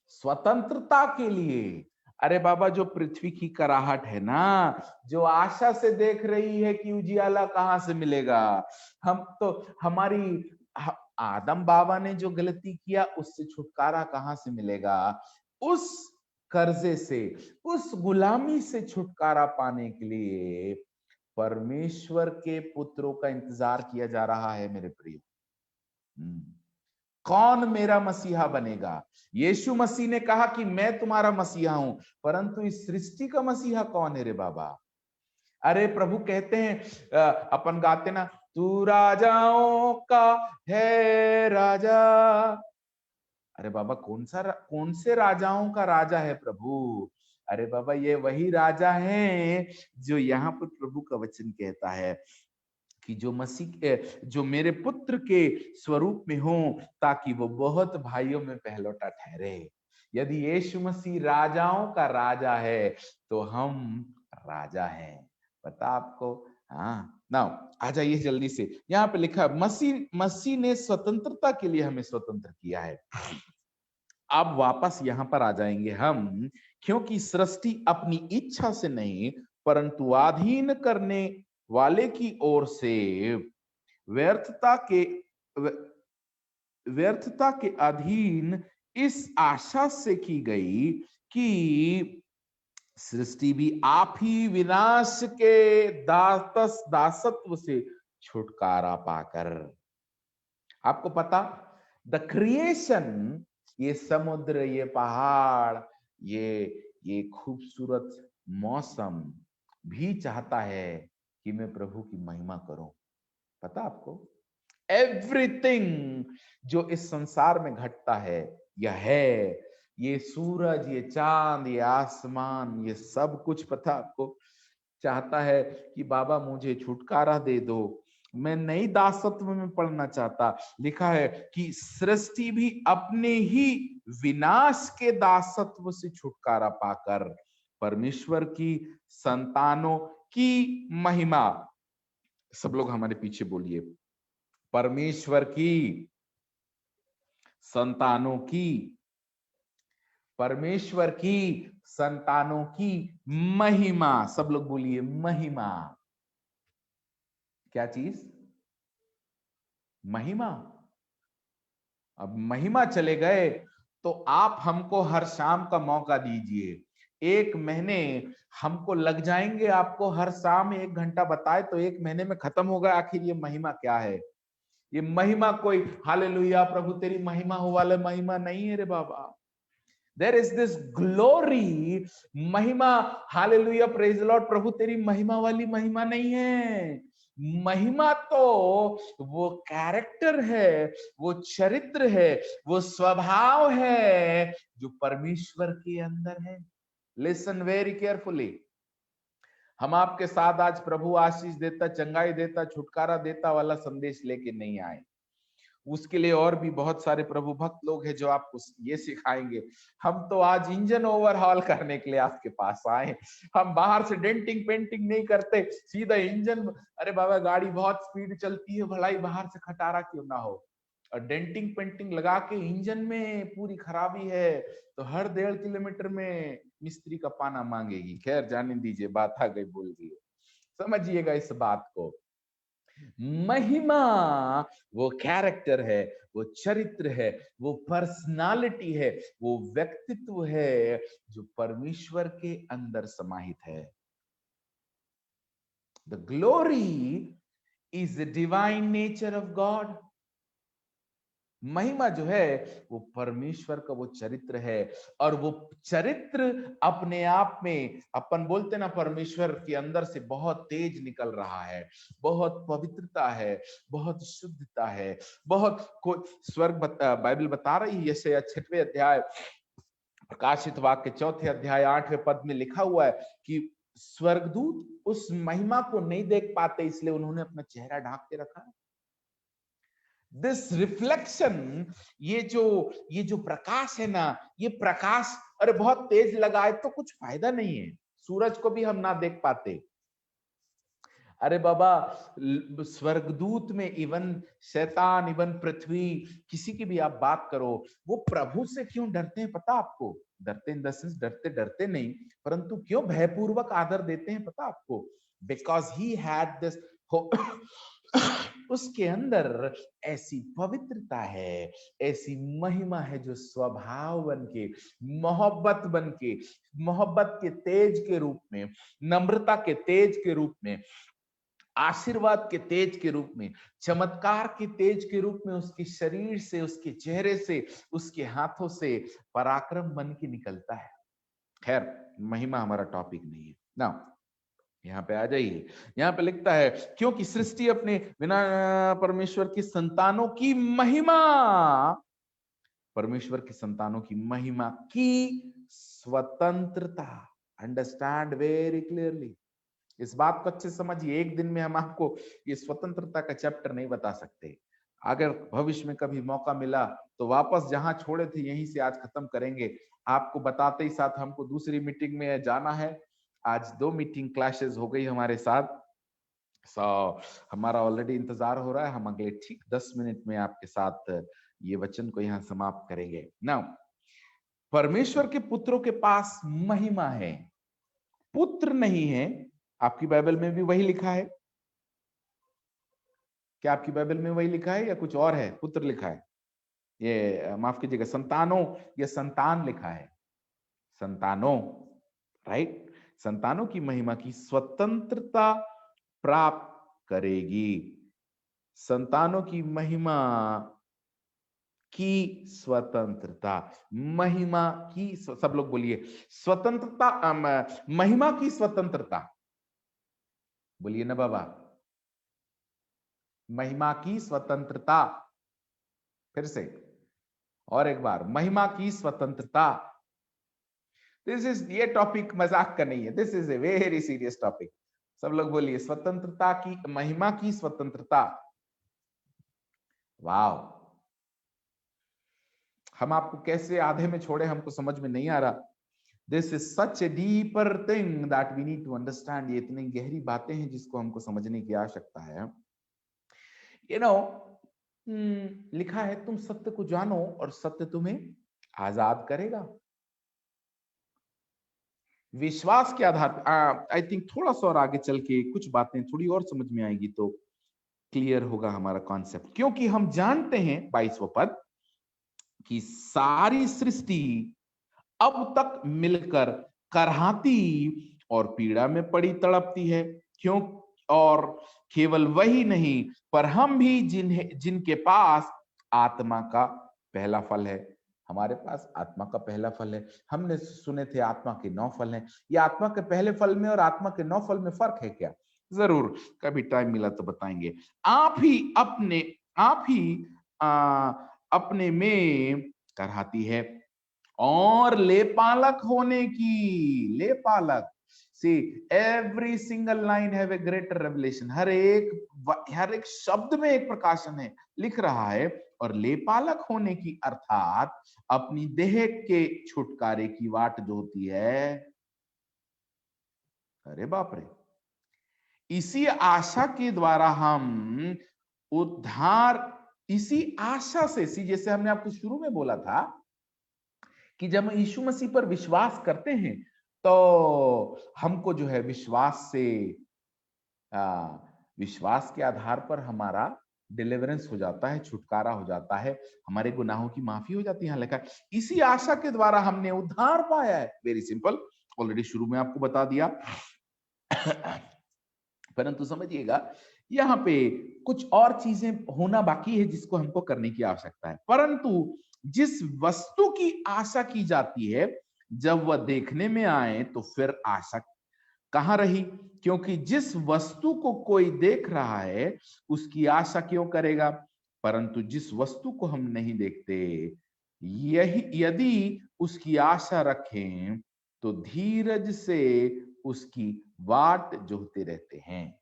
Speaker 1: स्वतंत्रता के लिए। अरे बाबा, जो पृथ्वी की कराहट है ना, जो आशा से देख रही है कि उजियाला कहां से मिलेगा, हम तो हमारी आदम बाबा ने जो गलती किया उससे छुटकारा कहां से मिलेगा? उस कर्जे से, उस गुलामी से छुटकारा पाने के लिए परमेश्वर के पुत्रों का इंतजार किया जा रहा है मेरे प्रिय। कौन मेरा मसीहा बनेगा? यीशु मसीह ने कहा कि मैं तुम्हारा मसीहा हूं, परंतु इस सृष्टि का मसीहा कौन है रे बाबा? अरे प्रभु कहते हैं, अपन गाते ना, तू राजाओं का है राजा। अरे बाबा, कौन से राजाओं का राजा है प्रभु? अरे बाबा, ये वही राजा है जो यहाँ पर प्रभु का वचन कहता है कि जो मेरे पुत्र के स्वरूप में हो, ताकि वो बहुत भाइयों में पहलौटा ठहरे। यदि यीशु मसीह राजाओं का राजा है तो हम राजा हैं, पता आपको? हाँ ना, आ जाइए जल्दी से। यहाँ पे लिखा, मसीह ने स्वतंत्रता के लिए हमें स्वतंत्र किया है। अब वापस यहाँ पर आ जाएंगे हम, क्योंकि सृष्टि अपनी इच्छा से नहीं, परंतु अधीन करने वाले की ओर से व्यर्थता के अधीन इस आशा से की गई कि सृष्टि भी आप ही विनाश के दासत्व से छुटकारा पाकर। आपको पता, द क्रिएशन ये समुद्र, ये पहाड़, ये खूबसूरत मौसम भी चाहता है कि मैं प्रभु की महिमा करूं। पता आपको, एवरीथिंग जो इस संसार में घटता है, यह है, ये सूरज, ये चांद, ये आसमान, ये सब कुछ, पता आपको, चाहता है कि बाबा मुझे छुटकारा दे दो, मैं नई दासत्व में पढ़ना चाहता। लिखा है कि सृष्टि भी अपने ही विनाश के दासत्व से छुटकारा पाकर परमेश्वर की संतानों की महिमा, सब लोग हमारे पीछे बोलिए, परमेश्वर की संतानों की, परमेश्वर की संतानों की महिमा, सब लोग बोलिए महिमा। क्या चीज? महिमा। अब महिमा चले गए तो आप हमको हर शाम का मौका दीजिए, 1 महीने हमको लग जाएंगे, आपको हर शाम 1 घंटा बताए तो 1 महीने में खत्म होगा आखिर ये महिमा क्या है। ये महिमा कोई हालेलुया प्रभु तेरी महिमा हो वाला महिमा नहीं है रे बाबा। देयर इज दिस ग्लोरी, महिमा, हालेलुया प्रेज लॉर्ड, प्रभु तेरी महिमा वाली महिमा नहीं है। महिमा तो वो कैरेक्टर है, वो चरित्र है, वो स्वभाव है जो परमेश्वर के अंदर है। Listen very carefully. हम आपके साथ आज प्रभु आशीष देता, चंगाई देता, छुटकारा देता वाला संदेश लेके नहीं आए। उसके लिए और भी बहुत सारे प्रभु भक्त लोग हैं जो आपको ये सिखाएंगे। हम तो आज इंजन ओवरहॉल करने के लिए आपके पास आए। हम बाहर से डेंटिंग पेंटिंग नहीं करते, सीधा इंजन। अरे बाबा गाड़ी बहुत स्पीड चलती है, भलाई बाहर से खटारा क्यों ना हो, और डेंटिंग पेंटिंग लगा के इंजन में पूरी खराबी है तो हर 1.5 किलोमीटर में मिस्त्री का पाना मांगेगी। खैर जाने दीजिए, बात आ गई बोल दी, समझिएगा इस बात को। महिमा वो कैरेक्टर है, वो चरित्र है, वो पर्सनालिटी है, वो व्यक्तित्व है जो परमेश्वर के अंदर समाहित है। The glory is the divine nature of God. महिमा जो है वो परमेश्वर का वो चरित्र है, और वो चरित्र अपने आप में, अपन बोलते ना परमेश्वर के अंदर से बहुत तेज निकल रहा है, बहुत पवित्रता है, बहुत शुद्धता है, बहुत स्वर्ग बाइबल बता रही है, यशायाह 6वें अध्याय प्रकाशित वाक्य 4थे अध्याय 8वें पद में लिखा हुआ है कि स्वर्गदूत उस महिमा को नहीं देख पाते, इसलिए उन्होंने अपना चेहरा ढांक के रखा है। दिस रिफ्लेक्शन, ये जो प्रकाश है ना, ये प्रकाश अरे बहुत तेज लगाए तो कुछ फायदा नहीं है। सूरज को भी हम ना देख पाते। अरे बाबा स्वर्गदूत में इवन शैतान, इवन पृथ्वी, किसी की भी आप बात करो, वो प्रभु से क्यों डरते हैं पता आपको? डरते इन द सेंस डरते डरते नहीं, परंतु क्यों भयपूर्वक आदर देते हैं पता आपको? बिकॉज ही हैड दिस उसके अंदर ऐसी पवित्रता है, ऐसी महिमा है जो स्वभाव बन के, मोहब्बत बन के, मोहब्बत के तेज के रूप में, नम्रता के तेज के रूप में, आशीर्वाद के तेज के रूप में, चमत्कार के तेज के रूप में उसके शरीर से, उसके चेहरे से, उसके हाथों से पराक्रम बन के निकलता है। खैर महिमा हमारा टॉपिक नहीं है ना, यहाँ पे आ जाइए। यहाँ पे लिखता है क्योंकि सृष्टि अपने बिना परमेश्वर की संतानों की महिमा, परमेश्वर की संतानों की महिमा की स्वतंत्रता, अंडरस्टैंड वेरी क्लियरली। इस बात को अच्छे समझिए, एक दिन में हम आपको ये स्वतंत्रता का चैप्टर नहीं बता सकते। अगर भविष्य में कभी मौका मिला तो वापस जहां छोड़े थे यहीं से आज खत्म करेंगे। आपको बताते ही साथ हमको दूसरी मीटिंग में जाना है। आज 2 मीटिंग क्लैशेस हो गई हमारे साथ, हमारा ऑलरेडी इंतजार हो रहा है। हम अगले ठीक 10 मिनट में आपके साथ ये वचन को यहाँ समाप्त करेंगे। नाउ परमेश्वर के पुत्रों के पास महिमा है, पुत्र नहीं है। आपकी बाइबल में भी वही लिखा है? क्या आपकी बाइबल में वही लिखा है या कुछ और है? पुत्र लिखा है, ये माफ कीजिएगा, संतानों या संतान लिखा है? संतानों, राइट। संतानों की महिमा की स्वतंत्रता प्राप्त करेगी। संतानों की महिमा की स्वतंत्रता, महिमा की, सब लोग बोलिए स्वतंत्रता, महिमा की स्वतंत्रता, बोलिए ना बाबा, महिमा की स्वतंत्रता, फिर से और एक बार, महिमा की स्वतंत्रता। ये टॉपिक मजाक का नहीं है, this is a very serious topic. सब लोग बोलिए स्वतंत्रता की, महिमा की स्वतंत्रता। वाह, हम आपको कैसे आधे में छोड़े हमको समझ में नहीं आ रहा। This is such a deeper thing that we need to understand. ये इतनी गहरी बातें हैं जिसको हमको समझने की आवश्यकता है। यू नो, लिखा है तुम सत्य को जानो और सत्य तुम्हें आजाद करेगा। विश्वास के आधार पर आई थिंक थोड़ा सा और आगे चल के कुछ बातें थोड़ी और समझ में आएगी तो क्लियर होगा हमारा कॉन्सेप्ट। क्योंकि हम जानते हैं 22वां पद कि सारी सृष्टि अब तक मिलकर करहाती और पीड़ा में पड़ी तड़पती है। क्यों? और केवल वही नहीं, पर हम भी जिनके पास आत्मा का पहला फल है। हमारे पास आत्मा का पहला फल है। हमने सुने थे आत्मा के 9 फल हैं। ये आत्मा के पहले फल में और आत्मा के 9 फल में फर्क है क्या? जरूर, कभी टाइम मिला तो बताएंगे। आप ही आ, अपने में करहाती है और लेपालक होने की, लेपालक, see every single line have a greater revelation. हर एक शब्द में एक प्रकाशन है, लिख रहा है। और लेपालक होने की अर्थात अपनी देह के छुटकारे की वाट जो होती है। अरे बाप रे, इसी आशा के द्वारा हम उद्धार, इसी आशा से, जैसे हमने आपको शुरू में बोला था कि जब हम यीशु मसीह पर विश्वास करते हैं तो हमको जो है विश्वास के आधार पर हमारा डिलीवरेंस हो जाता है, छुटकारा हो जाता है, हमारे गुनाहों की माफी हो जाती है। लिखा है इसी आशा के द्वारा हमने उद्धार पाया है। वेरी सिंपल, ऑलरेडी शुरू में आपको बता दिया। परंतु समझिएगा यहाँ पे कुछ और चीजें होना बाकी है जिसको हमको करने की आवश्यकता है। परंतु जिस वस्तु की आशा की जाती है जब वह देखने में आए तो फिर आशा कहां रही? क्योंकि जिस वस्तु को कोई देख रहा है उसकी आशा क्यों करेगा? परंतु जिस वस्तु को हम नहीं देखते, यही यदि उसकी आशा रखें तो धीरज से उसकी वाट जोहते रहते हैं।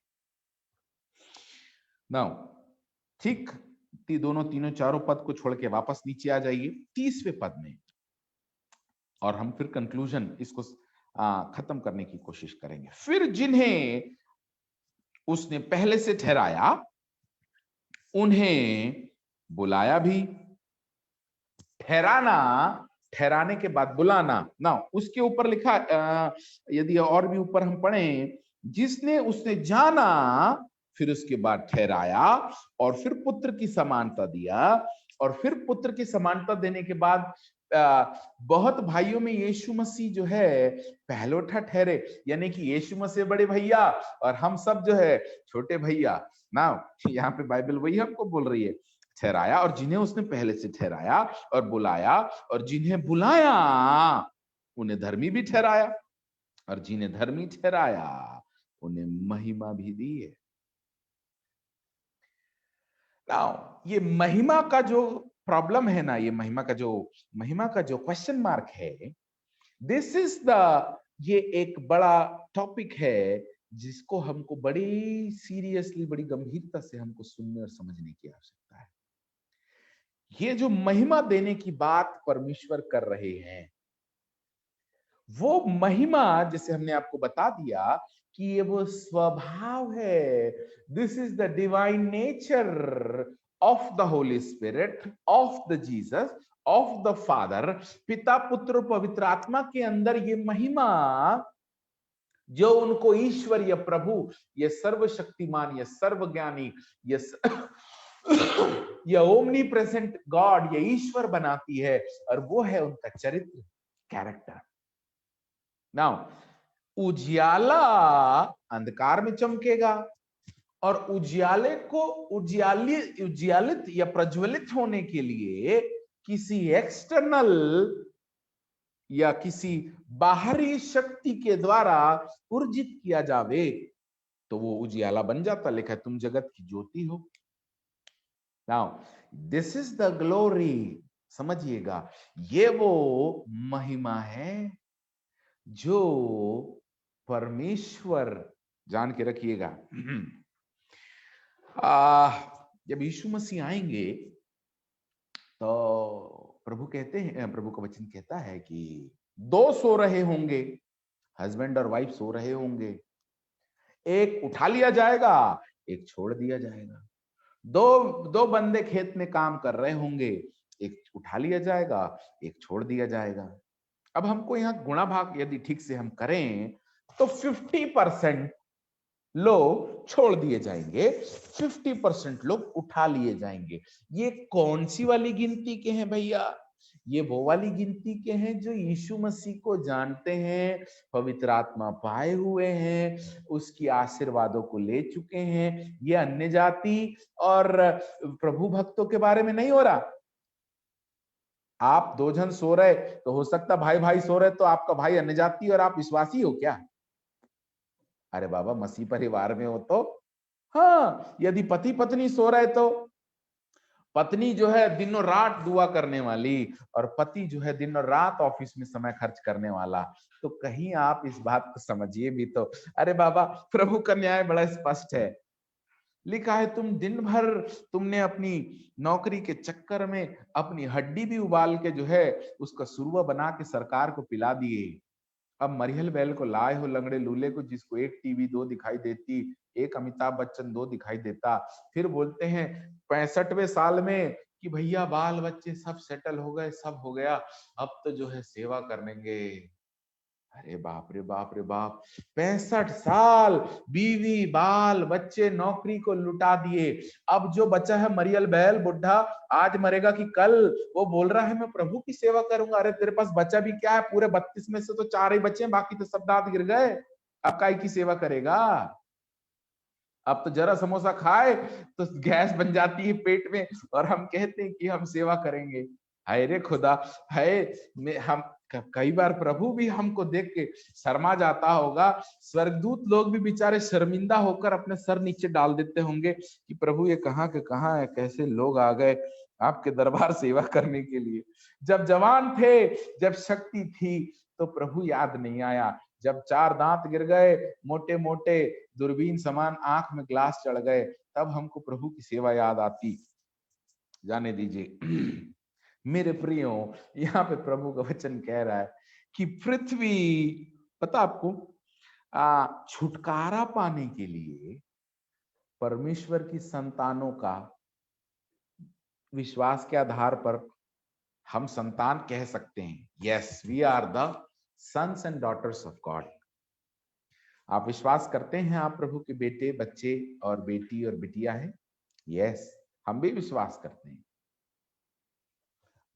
Speaker 1: नाउ ठीक, दोनों तीनों चारों पद को छोड़ के वापस नीचे आ जाइए 30वें पद में, और हम फिर कंक्लूजन इसको खत्म करने की कोशिश करेंगे। फिर जिन्हें उसने पहले से ठहराया उन्हें बुलाया भी। ठहराना, ठहराने के बाद बुलाना। ना उसके ऊपर लिखा, यदि और भी ऊपर हम पढ़ें, जिसने उसने जाना, फिर उसके बाद ठहराया, और फिर पुत्र की समानता दिया, और फिर पुत्र की समानता देने के बाद बहुत भाइयों में यीशु मसीह जो है पहलोठा ठहरे, यानी कि यीशु मसीह बड़े भैया और हम सब जो है छोटे भैया। ना यहाँ पे बाइबल वही हमको बोल रही है, ठहराया और जिन्हें उसने पहले से ठहराया, और बुलाया और जिन्हें बुलाया उन्हें धर्मी भी ठहराया, और जिन्हें धर्मी ठहराया उन्हें महिमा भी दी है। नाउ ये महिमा का जो प्रॉब्लम है ना, ये महिमा का जो क्वेश्चन मार्क है, दिस इज ये एक बड़ा टॉपिक है जिसको हमको बड़ी सीरियसली, बड़ी गंभीरता से हमको सुनने और समझने की आवश्यकता है। ये जो महिमा देने की बात परमेश्वर कर रहे हैं, वो महिमा जैसे हमने आपको बता दिया कि ये वो स्वभाव है। This is the divine nature of the Holi spirit, of the Jesus, of the father. पिता पुत्र पवित्र आत्मा के अंदर ये महिमा, जो उनको ईश्वर, ये प्रभु, ये सर्वशक्तिमान, ये सर्वज्ञानी, ये ओमनी प्रेजेंट गॉड, ये ईश्वर बनाती है, और वो है उनका चरित्र, कैरेक्टर। नाउ उजियाला अंधकार में चमकेगा, और उजियाले को उजियालित या प्रज्वलित होने के लिए किसी एक्सटर्नल या किसी बाहरी शक्ति के द्वारा उर्जित किया जावे तो वो उजियाला बन जाता। लिखा है तुम जगत की ज्योति हो। Now this is the glory, समझिएगा, ये वो महिमा है जो परमेश्वर, जान के रखिएगा, जब यीशु मसीह आएंगे तो प्रभु कहते हैं, प्रभु का वचन कहता है कि दो सो रहे होंगे, हस्बैंड और वाइफ सो रहे होंगे, एक उठा लिया जाएगा, एक छोड़ दिया जाएगा। दो बंदे खेत में काम कर रहे होंगे, एक उठा लिया जाएगा, एक छोड़ दिया जाएगा। अब हमको यहाँ गुणा भाग यदि ठीक से हम करें तो 50% लोग छोड़ दिए जाएंगे, 50% लोग उठा लिए जाएंगे। ये कौन सी वाली गिनती के हैं भैया? ये वो वाली गिनती के हैं जो यीशु मसीह को जानते हैं, पवित्र आत्मा पाए हुए हैं, उसकी आशीर्वादों को ले चुके हैं। ये अन्य जाति और प्रभु भक्तों के बारे में नहीं हो रहा। आप दो जन सो रहे तो हो सकता भाई भाई सो रहे तो आपका भाई अन्य जाति और आप विश्वासी हो क्या? अरे बाबा, मसीह परिवार में हो तो हाँ। यदि पति पत्नी सो रहे तो पत्नी जो है दिनों रात दुआ करने वाली और पति जो है दिनों रात ऑफिस में समय खर्च करने वाला, तो कहीं आप इस बात को समझिए भी तो। अरे बाबा, प्रभु का न्याय बड़ा स्पष्ट है। लिखा है तुम दिन भर तुमने अपनी नौकरी के चक्कर में अपनी हड्डी भी उबाल के जो है उसका सुरवा बना के सरकार को पिला दिए। अब मरियल बैल को लाए हो, लंगड़े लूले को, जिसको एक टीवी दो दिखाई देती, एक अमिताभ बच्चन दो दिखाई देता। फिर बोलते हैं 65वें साल में कि भैया बाल बच्चे सब सेटल हो गए, सब हो गया, अब तो जो है सेवा करेंगे। अरे बाप रे बाप रे बाप, 65 साल बीवी बाल बच्चे नौकरी को लुटा दिए। अब जो बचा है मरियल बैल बुढ़ा, आज मरेगा कि कल, वो बोल रहा है मैं प्रभु की सेवा करूंगा। अरे तेरे पास बचा भी क्या है? पूरे 32 में से तो 4 ही बचे हैं, बाकी तो सब दांत गिर गए। अब काय की सेवा करेगा? अब तो जरा समोसा खाए तो गैस बन जाती है पेट में और हम कहते हैं कि हम सेवा करेंगे। हाय रे खुदा, हम कई बार प्रभु भी हमको देख के शर्मा जाता होगा। स्वर्गदूत लोग भी बेचारे शर्मिंदा होकर अपने सर नीचे डाल देते होंगे कि प्रभु ये कहाँ के कहाँ है, कैसे लोग आ गए आपके दरबार सेवा करने के लिए। जब जवान थे, जब शक्ति थी, तो प्रभु याद नहीं आया। जब 4 दांत गिर गए, मोटे मोटे दूरबीन समान आंख में ग्लास चढ़ गए, तब हमको प्रभु की सेवा याद आती। जाने दीजिए मेरे प्रियो, यहाँ पे प्रभु का वचन कह रहा है कि पृथ्वी, पता आपको, छुटकारा पाने के लिए परमेश्वर की संतानों का विश्वास के आधार पर हम संतान कह सकते हैं। Yes, we are the sons and daughters of God. आप विश्वास करते हैं आप प्रभु के बेटे बच्चे और बेटी और बिटिया हैं? यस, हम भी विश्वास करते हैं।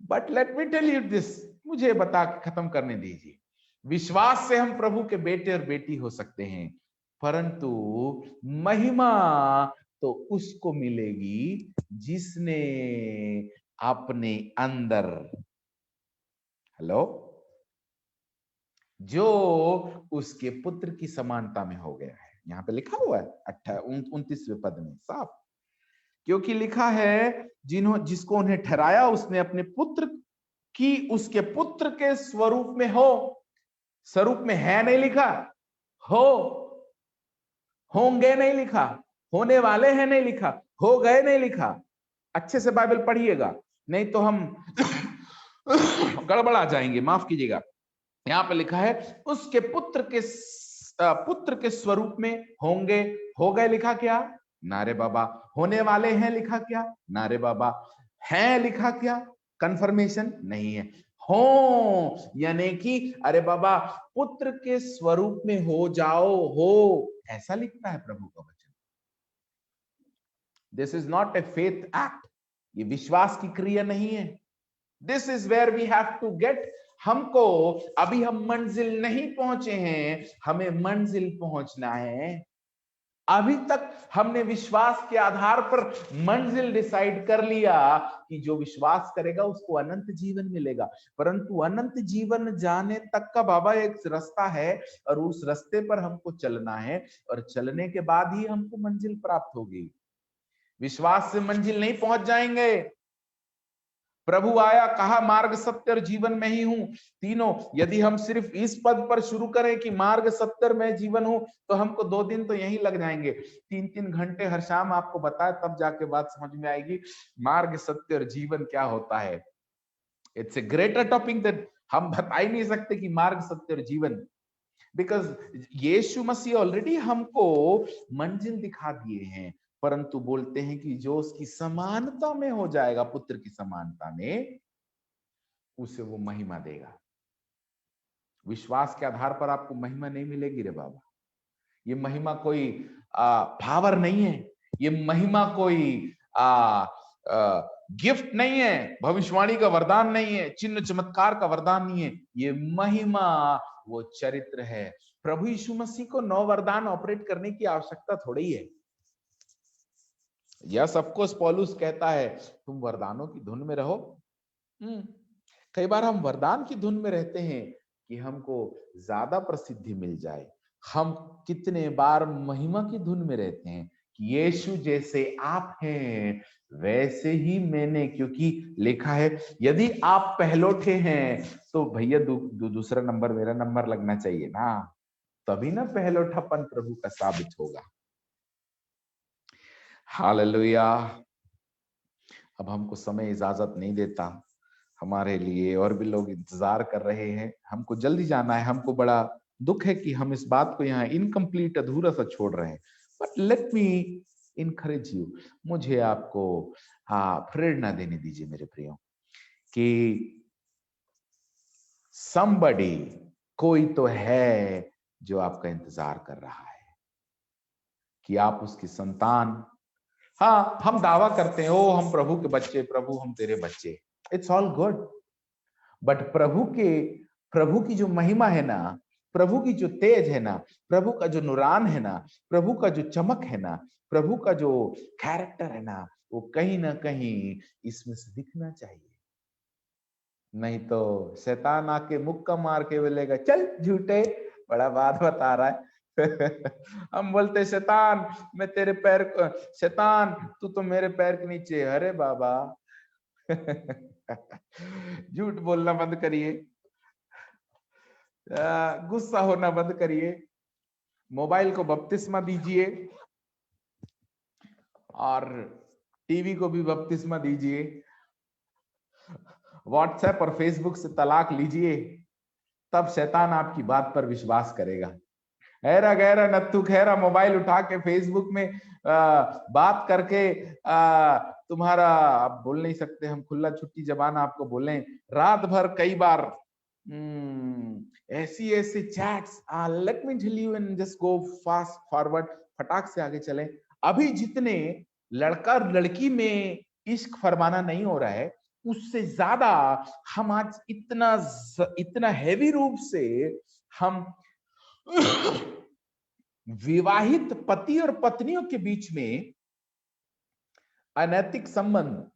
Speaker 1: But let me tell you this, मुझे बता के खत्म करने दीजिए। विश्वास से हम प्रभु के बेटे और बेटी हो सकते हैं, परंतु महिमा तो उसको मिलेगी जिसने अपने अंदर, हेलो, जो उसके पुत्र की समानता में हो गया है। यहाँ पे लिखा हुआ है 29वें पद में साफ, क्योंकि लिखा है जिसको उन्हें ठहराया उसने अपने पुत्र की उसके पुत्र के स्वरूप में हो। स्वरूप में है नहीं लिखा, हो, होंगे नहीं लिखा, होने वाले हैं नहीं लिखा, हो गए नहीं लिखा। अच्छे से बाइबल पढ़िएगा, नहीं तो हम गड़बड़ा जाएंगे, माफ कीजिएगा। यहाँ पे लिखा है उसके पुत्र के स्वरूप में होंगे, हो गए लिखा क्या? नारे बाबा। होने वाले हैं लिखा क्या? नारे बाबा। हैं लिखा क्या? कंफर्मेशन नहीं है। हो यानी कि अरे बाबा पुत्र के स्वरूप में हो जाओ, हो, ऐसा लिखता है प्रभु का वचन। This is not a faith act, ये विश्वास की क्रिया नहीं है। This is where we have to get. हमको अभी हम मंजिल नहीं पहुंचे हैं, हमें मंजिल पहुंचना है। अभी तक हमने विश्वास के आधार पर मंजिल डिसाइड कर लिया कि जो विश्वास करेगा उसको अनंत जीवन मिलेगा, परंतु अनंत जीवन जाने तक का बाबा एक रास्ता है और उस रास्ते पर हमको चलना है, और चलने के बाद ही हमको मंजिल प्राप्त होगी। विश्वास से मंजिल नहीं पहुंच जाएंगे। प्रभु आया, कहा मार्ग सत्य और जीवन में ही हूं, तीनों। यदि हम सिर्फ इस पद पर शुरू करें कि मार्ग सत्य में जीवन हूं, तो हमको 2 दिन तो यहीं लग जाएंगे। 3-3 घंटे हर शाम आपको बताए, तब जाके बात समझ में आएगी मार्ग सत्य और जीवन क्या होता है। It's a greater topic that हम बता ही नहीं सकते कि मार्ग सत्य और जीवन, बिकॉज यीशु मसीह ऑलरेडी हमको मंजिल दिखा दिए हैं, परंतु बोलते हैं कि जो उसकी समानता में हो जाएगा, पुत्र की समानता में, उसे वो महिमा देगा। विश्वास के आधार पर आपको महिमा नहीं मिलेगी रे बाबा। ये महिमा कोई पावर नहीं है, ये महिमा कोई गिफ्ट नहीं है, भविष्यवाणी का वरदान नहीं है, चिन्ह चमत्कार का वरदान नहीं है। ये महिमा वो चरित्र है। प्रभु यीशु मसीह को 9 वरदान ऑपरेट करने की आवश्यकता थोड़ी है। यस, ऑफ कोर्स पौलुस कहता है तुम वरदानों की धुन में रहो। कई बार हम वरदान की धुन में रहते हैं कि हमको ज्यादा प्रसिद्धि मिल जाए। हम कितने बार महिमा की धुन में रहते हैं कि यीशु जैसे आप हैं वैसे ही मैंने, क्योंकि लिखा है यदि आप पहलौठे हैं तो भैया दूसरा नंबर मेरा नंबर लगना चाहिए ना, तभी ना पहलौठापन प्रभु का साबित होगा। हालेलुया। अब हमको समय इजाजत नहीं देता, हमारे लिए और भी लोग इंतजार कर रहे हैं, हमको जल्दी जाना है। हमको बड़ा दुख है कि हम इस बात को यहाँ इनकम्प्लीट, अधूरा सा छोड़ रहे हैं, but let me encourage you. मुझे आपको प्रेरणा देने दीजिए मेरे प्रियो, कि somebody, कोई तो है जो आपका इंतजार कर रहा है कि आप उसकी संतान। हाँ, हम दावा करते हैं ओ हम प्रभु के बच्चे, प्रभु हम तेरे बच्चे, इट्स ऑल गुड, बट प्रभु की जो महिमा है ना, प्रभु की जो तेज है ना, प्रभु का जो नुरान है ना, प्रभु का जो चमक है ना, प्रभु का जो कैरेक्टर है ना, वो कहीं ना कहीं इसमें से दिखना चाहिए। नहीं तो शैतान आके मुक्का मार के बोलेगा चल झूठे, बड़ा बात बता रहा है। हम बोलते शैतान मैं तेरे पैर, शैतान तू तो मेरे पैर के नीचे। अरे बाबा झूठ बोलना बंद करिए, गुस्सा होना बंद करिए, मोबाइल को बपतिस्मा दीजिए और टीवी को भी बपतिस्मा दीजिए, व्हाट्सएप और फेसबुक से तलाक लीजिए, तब शैतान आपकी बात पर विश्वास करेगा। हैरा गहरा नत्थु खैरा मोबाइल उठा के फेसबुक में बात करके तुम्हारा, आप बोल नहीं सकते, हम खुला छुट्टी जबान आपको बोलें, रात भर कई बार ऐसी ऐसी chats, let me tell you and just go fast forward, फटाक से आगे चलें। अभी जितने लड़का लड़की में इश्क फरमाना नहीं हो रहा है, उससे ज्यादा हम आज इतना हैवी रूप से हम विवाहित पति और पत्नियों के बीच में अनैतिक संबंध,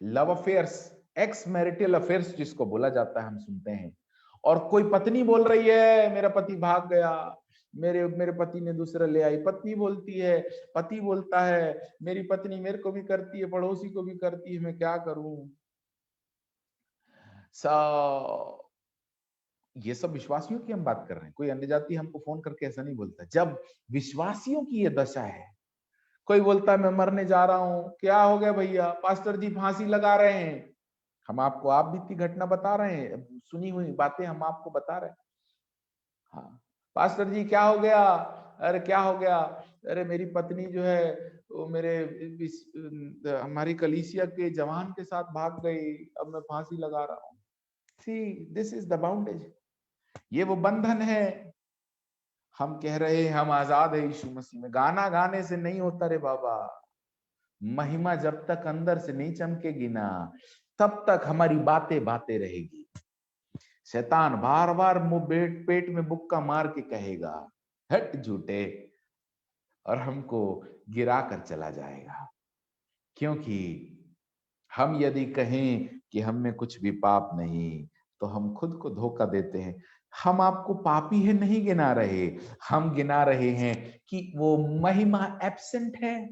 Speaker 1: love affairs, x marital affairs जिसको बोला जाता है, हम सुनते हैं। और कोई पत्नी बोल रही है मेरा पति भाग गया, मेरे पति ने दूसरा ले आई, पत्नी बोलती है, पति बोलता है मेरी पत्नी मेरे को भी करती है, पड़ोसी को भी करती है, मैं क्या करूं। ये सब विश्वासियों की हम बात कर रहे हैं, कोई अन्य जाति हमको फोन करके ऐसा नहीं बोलता। जब विश्वासियों की ये दशा है, कोई बोलता है मैं मरने जा रहा हूं, क्या हो गया भैया, पास्टर जी फांसी लगा रहे हैं। हम आपको आप बीती घटना बता रहे हैं, सुनी हुई बातें हम आपको बता रहे हैं। हाँ, पास्टर जी क्या हो गया, अरे क्या हो गया, अरे मेरी पत्नी जो है वो मेरे हमारी कलीसिया के जवान के साथ भाग गई, अब मैं फांसी लगा रहा हूँ। See this is the bondage, ये वो बंधन है। हम कह रहे हैं हम आजाद है यीशु मसीह में, गाना गाने से नहीं होता रे बाबा। महिमा जब तक अंदर से नहीं चमकेगी ना, तब तक हमारी बातें बातें रहेगी। शैतान बार बार पेट में बुक्का मार के कहेगा हट झूठे, और हमको गिरा कर चला जाएगा। क्योंकि हम यदि कहें कि हम में कुछ भी पाप नहीं, तो हम खुद को धोखा देते हैं। हम आपको पापी है नहीं गिना रहे, हम गिना रहे हैं कि वो महिमा एब्सेंट है,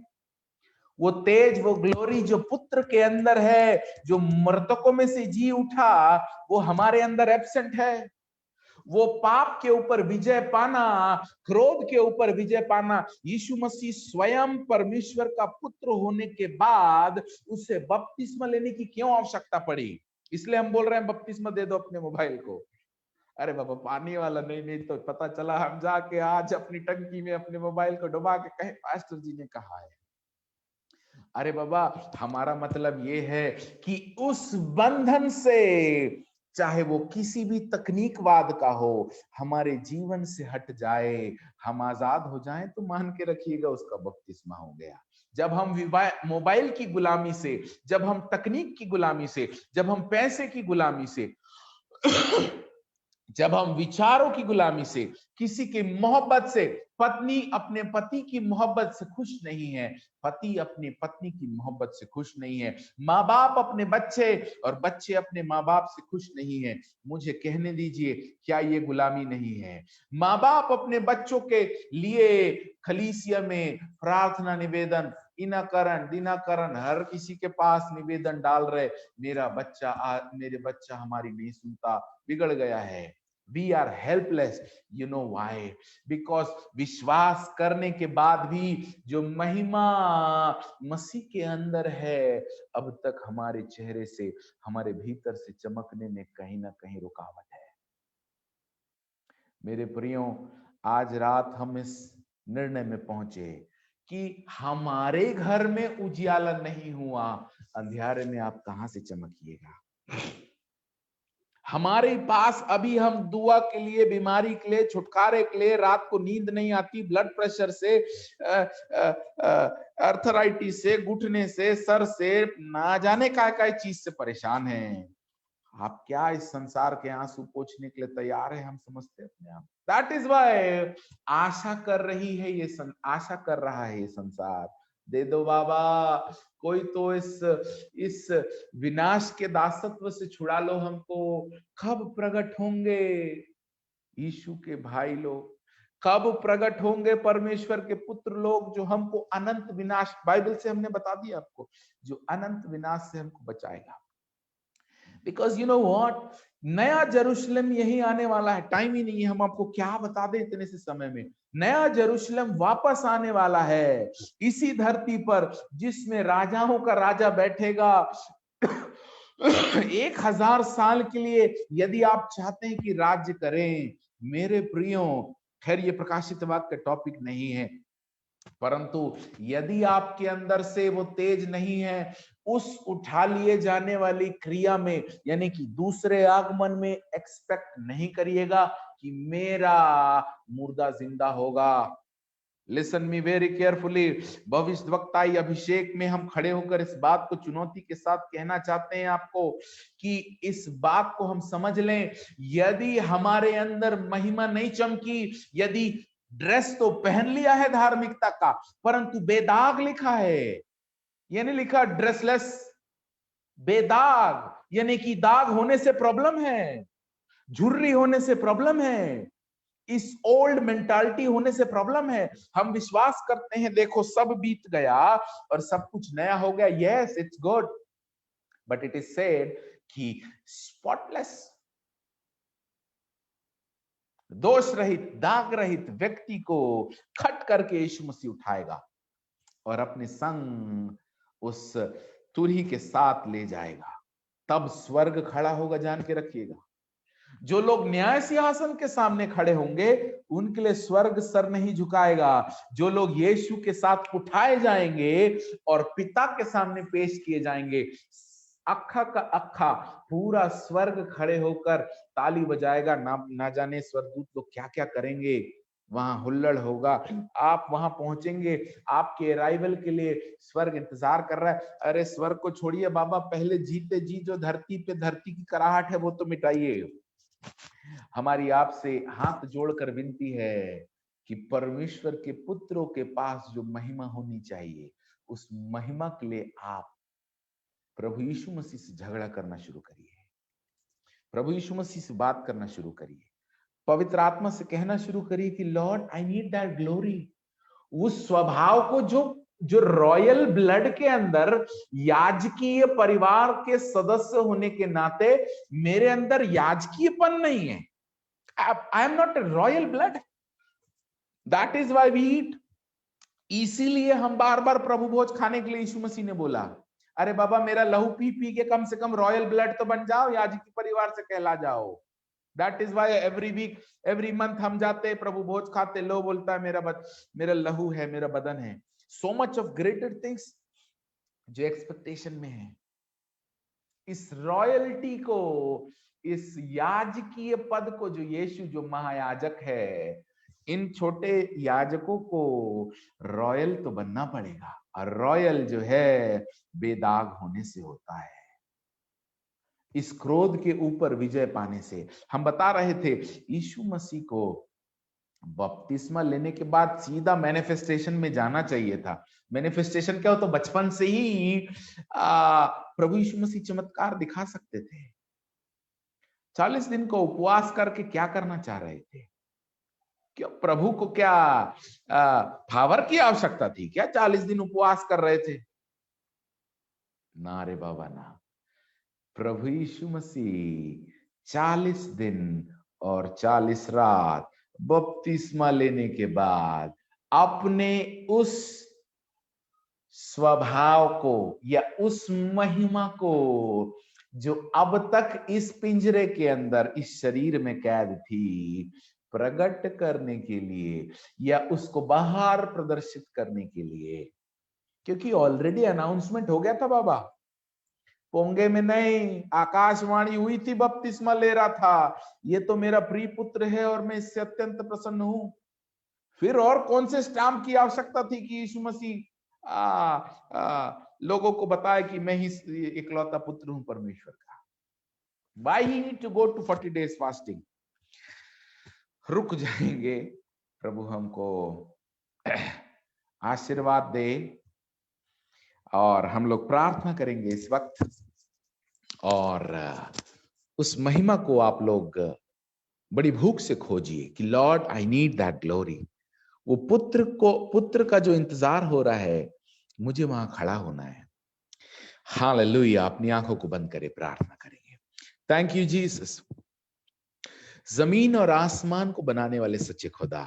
Speaker 1: वो तेज, वो ग्लोरी जो पुत्र के अंदर है, जो मृतकों में से जी उठा, वो हमारे अंदर एब्सेंट है। वो पाप के ऊपर विजय पाना, क्रोध के ऊपर विजय पाना, यीशु मसीह स्वयं परमेश्वर का पुत्र होने के बाद उसे बपतिस्मा लेने की क्यों आवश्यकता पड़ी? इसलिए हम बोल रहे हैं बपतिस्मा दे दो अपने मोबाइल को। अरे बाबा पानी वाला नहीं, नहीं तो पता चला हम जाके आज अपनी टंकी में अपने मोबाइल को डुबा के कहे पास्टर जी ने कहा है। अरे बाबा हमारा मतलब ये है कि उस बंधन से, चाहे वो किसी भी तकनीकवाद का हो, हमारे जीवन से हट जाए, हम आजाद हो जाएं, तो मान के रखिएगा उसका बपतिस्मा हो गया। जब हम मोबाइल की गुलामी से, जब हम तकनीक की गुलामी से, जब हम पैसे की गुलामी से जब हम विचारों की गुलामी से, किसी की मोहब्बत से, पत्नी अपने पति की मोहब्बत से खुश नहीं है, पति अपनी पत्नी की मोहब्बत से खुश नहीं है, माँ बाप अपने बच्चे और बच्चे अपने माँ बाप से खुश नहीं है, मुझे कहने दीजिए क्या ये गुलामी नहीं है? माँ बाप अपने बच्चों के लिए खलीसिया में प्रार्थना निवेदन, इनाकरण दिनाकरण हर किसी के पास निवेदन डाल रहे, मेरा बच्चा मेरे बच्चा हमारी नहीं सुनता, बिगड़ गया है। We are helpless. You know why? Because विश्वास करने के बाद भी जो महिमा मसीह के अंदर है, अब तक हमारे चेहरे से, हमारे भीतर से चमकने में कहीं ना कहीं रुकावट है। मेरे प्रियो, आज रात हम इस निर्णय में पहुंचे कि हमारे घर में उजियाला नहीं हुआ, अंधियारे में आप कहां से चमकिएगा? हमारे पास अभी हम दुआ के लिए, बीमारी के लिए, छुटकारे के लिए, रात को नींद नहीं आती, ब्लड प्रेशर से, अर्थराइटिस से, घुटने से, सर से, ना जाने क्या चीज से परेशान हैं। आप क्या इस संसार के आंसू पोंछने के लिए तैयार है? हम समझते हैं अपने आप। दैट इज वाई आशा कर रही है आशा कर रहा है ये संसार, दे दो बाबा, कोई तो इस विनाश के दासत्व से छुड़ा लो हमको। कब प्रकट होंगे यीशु के भाई लोग? कब प्रकट होंगे परमेश्वर के पुत्र लोग, जो हमको अनंत विनाश, बाइबल से हमने बता दिया आपको, जो अनंत विनाश से हमको बचाएगा। बिकॉज यू नो व्हाट, नया जेरूशलेम यही आने वाला है, टाइम ही नहीं है हम आपको क्या बता दें इतने से समय में। नया जेरूशलेम वापस आने वाला है इसी धरती पर, जिसमें राजाओं का राजा बैठेगा 1000 साल के लिए। यदि आप चाहते हैं कि राज्य करें मेरे प्रियो, खैर ये प्रकाशित वाक्य का टॉपिक नहीं है, परंतु यदि आपके अंदर से वो तेज नहीं है, उस उठा लिए जाने वाली क्रिया में, यानी कि दूसरे आगमन में एक्सपेक्ट नहीं करिएगा कि मेरा मुर्दा जिंदा होगा। लिसन मी वेरी केयरफुली, भविष्यवक्ताई अभिषेक में हम खड़े होकर इस बात को चुनौती के साथ कहना चाहते हैं आपको कि इस बात को हम समझ लें, यदि हमारे अंदर महिमा नहीं चमकी, यदि ड्रेस तो पहन लिया है धार्मिकता का, परंतु बेदाग लिखा है, यानी लिखा ड्रेसलेस, बेदाग, यानी कि दाग होने से प्रॉब्लम है, झुर्री होने से प्रॉब्लम है, इस ओल्ड मेंटालिटी होने से प्रॉब्लम है। हम विश्वास करते हैं देखो सब बीत गया और सब कुछ नया हो गया, yes it's good, but it is said कि स्पॉटलेस, दोष रहित, दाग रहित व्यक्ति को खट करके यीशु मसीह उठाएगा और अपने संग उस तुरही के साथ ले जाएगा। तब स्वर्ग खड़ा होगा, जान के रखिएगा। जो लोग न्याय सिंहासन के सामने खड़े होंगे उनके लिए स्वर्ग सर नहीं झुकाएगा। जो लोग यीशु के साथ उठाए जाएंगे और पिता के सामने पेश किए जाएंगे, अखा का अखा पूरा स्वर्ग खड़े होकर ताली बजाएगा। ना जाने स्वर्गदूत लोग क्या क्या करेंगे, वहां हुल्लड़ होगा। आप वहां पहुंचेंगे, आपके अराइवल के लिए स्वर्ग इंतजार कर रहा है। अरे स्वर्ग को छोड़िए बाबा, पहले जीते जी जो धरती पे धरती की कराहट है वो तो मिटाइए। हमारी आपसे हाथ जोड़कर विनती है कि परमेश्वर के पुत्रों के पास जो महिमा होनी चाहिए, उस महिमा के लिए आप प्रभु यीशु मसीह से झगड़ा करना शुरू करिए, प्रभु यीशु मसीह से बात करना शुरू करिए, पवित्र आत्मा से कहना शुरू करिए कि Lord I need that glory. उस स्वभाव को जो जो रॉयल ब्लड के अंदर याजकीय परिवार के सदस्य होने के नाते मेरे अंदर याजकीयपन नहीं है, I am not a royal blood, that is why we eat. इसीलिए हम बार बार प्रभु भोज खाने के लिए यीशु मसीह ने बोला, अरे बाबा मेरा लहू पी पी के कम से कम रॉयल ब्लड तो बन जाओ, याजकी परिवार से कहला जाओ। That is why every week every month हम जाते प्रभु भोज खाते, लो बोलता है मेरा लहू है, मेरा बदन है। So much of greater things जो एक्सपेक्टेशन में है, इस रॉयल्टी को, इस याजकीय पद को जो यीशु जो महायाजक है, इन छोटे याजकों को रॉयल तो बनना पड़ेगा, और रॉयल जो है बेदाग होने से होता है, इस क्रोध के ऊपर विजय पाने से। हम बता रहे थे यीशु मसीह को बपतिस्मा लेने के बाद सीधा मैनिफेस्टेशन में जाना चाहिए था। मैनिफेस्टेशन क्या हो, तो बचपन से ही प्रभु यीशु मसीह चमत्कार दिखा सकते थे। 40 दिन को उपवास करके क्या करना चाह रहे थे? क्या प्रभु को क्या पावर की आवश्यकता थी क्या? 40 दिन उपवास कर रहे थे? ना रे बाबा ना। प्रभु यीशु मसीह 40 दिन और 40 रात बपतिस्मा लेने के बाद अपने उस स्वभाव को या उस महिमा को जो अब तक इस पिंजरे के अंदर इस शरीर में कैद थी, प्रकट करने के लिए या उसको बाहर प्रदर्शित करने के लिए, क्योंकि ऑलरेडी अनाउंसमेंट हो गया था बाबा, पोंगे में नहीं, आकाशवाणी हुई थी, बपतिस्मा ले रहा था, ये तो मेरा प्रिय पुत्र है और मैं इससे अत्यंत प्रसन्न हूं। फिर और कौन से स्टैम्प की आवश्यकता थी कि यीशु मसीह लोगों को बताए कि मैं ही इकलौता पुत्र हूं परमेश्वर का। Why he need to go to 40 days fasting? रुक जाएंगे, प्रभु हमको आशीर्वाद दे, और हम लोग प्रार्थना करेंगे इस वक्त, और उस महिमा को आप लोग बड़ी भूख से खोजिए कि Lord I need that glory. वो पुत्र का जो इंतजार हो रहा है, मुझे वहां खड़ा होना है। हालेलुया। अपनी आंखों को बंद करें, प्रार्थना करेंगे। Thank you Jesus. जमीन और आसमान को बनाने वाले सच्चे खुदा,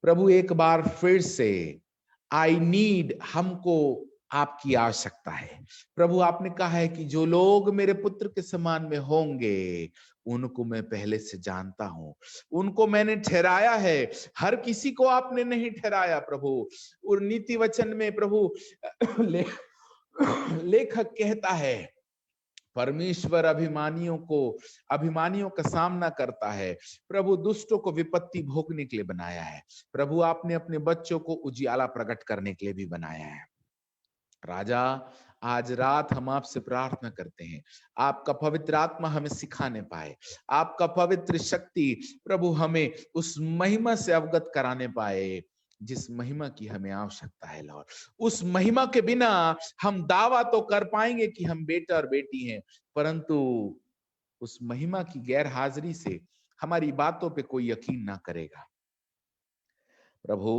Speaker 1: प्रभु एक बार फिर से आई नीड, हमको आपकी आवश्यकता है। प्रभु आपने कहा है कि जो लोग मेरे पुत्र के समान में होंगे उनको मैं पहले से जानता हूं, उनको मैंने ठहराया है। हर किसी को आपने नहीं ठहराया प्रभु। और नीति वचन में प्रभु लेखक कहता है परमेश्वर अभिमानियों का सामना करता है, प्रभु दुष्टों को विपत्ति भोगने के लिए बनाया है। प्रभु आपने अपने बच्चों को उजियाला प्रकट करने के लिए भी बनाया है। राजा, आज रात हम आपसे प्रार्थना करते हैं, आपका पवित्र आत्मा हमें सिखाने पाए, आपका पवित्र शक्ति प्रभु हमें उस महिमा से अवगत कराने पाए जिस महिमा की हमें आवश्यकता है लॉर्ड। उस महिमा के बिना हम दावा तो कर पाएंगे कि हम बेटा और बेटी हैं, परंतु उस महिमा की गैर हाजिरी से हमारी बातों पे कोई यकीन ना करेगा। प्रभु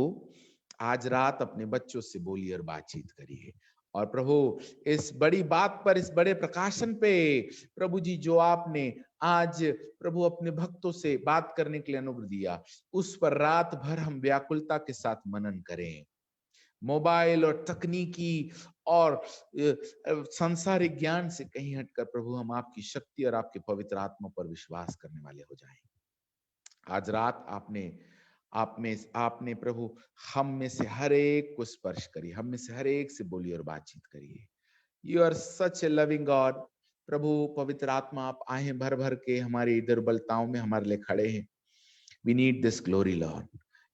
Speaker 1: आज रात अपने बच्चों से बोलिए और बातचीत करिए, और प्रभु इस बड़ी बात पर, इस बड़े प्रकाशन पे प्रभु जी जो आपने आज प्रभु अपने भक्तों से बात करने के लिए अनुग्रह दिया, उस पर रात भर हम व्याकुलता के साथ मनन करें। मोबाइल और तकनीकी और सांसारिक ज्ञान से कहीं हटकर प्रभु हम आपकी शक्ति और आपके पवित्र आत्मा पर विश्वास करने वाले हो जाएं। आज रात आपने प्रभु हम में से हर एक को स्पर्श करिए, हम में से हर एक से बोलिए और बातचीत करिए। You are such a loving God. प्रभु पवित्र आत्मा आप आए भर भर के हमारी दुर्बलताओं में हमारे लिए खड़े हैं। We need this glory Lord,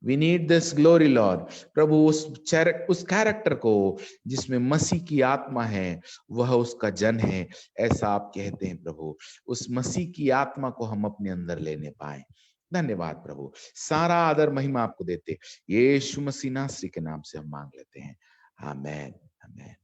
Speaker 1: we need this glory Lord. प्रभु उस कैरेक्टर को जिसमें मसीह की आत्मा है वह उसका जन है, ऐसा आप कहते हैं प्रभु। उस मसीह की आत्मा को हम अपने अंदर लेने पाए। धन्यवाद प्रभु, सारा आदर महिमा आपको देते यीशु मसीह नासरी के नाम से हम मांग लेते हैं, आमेन, आमेन।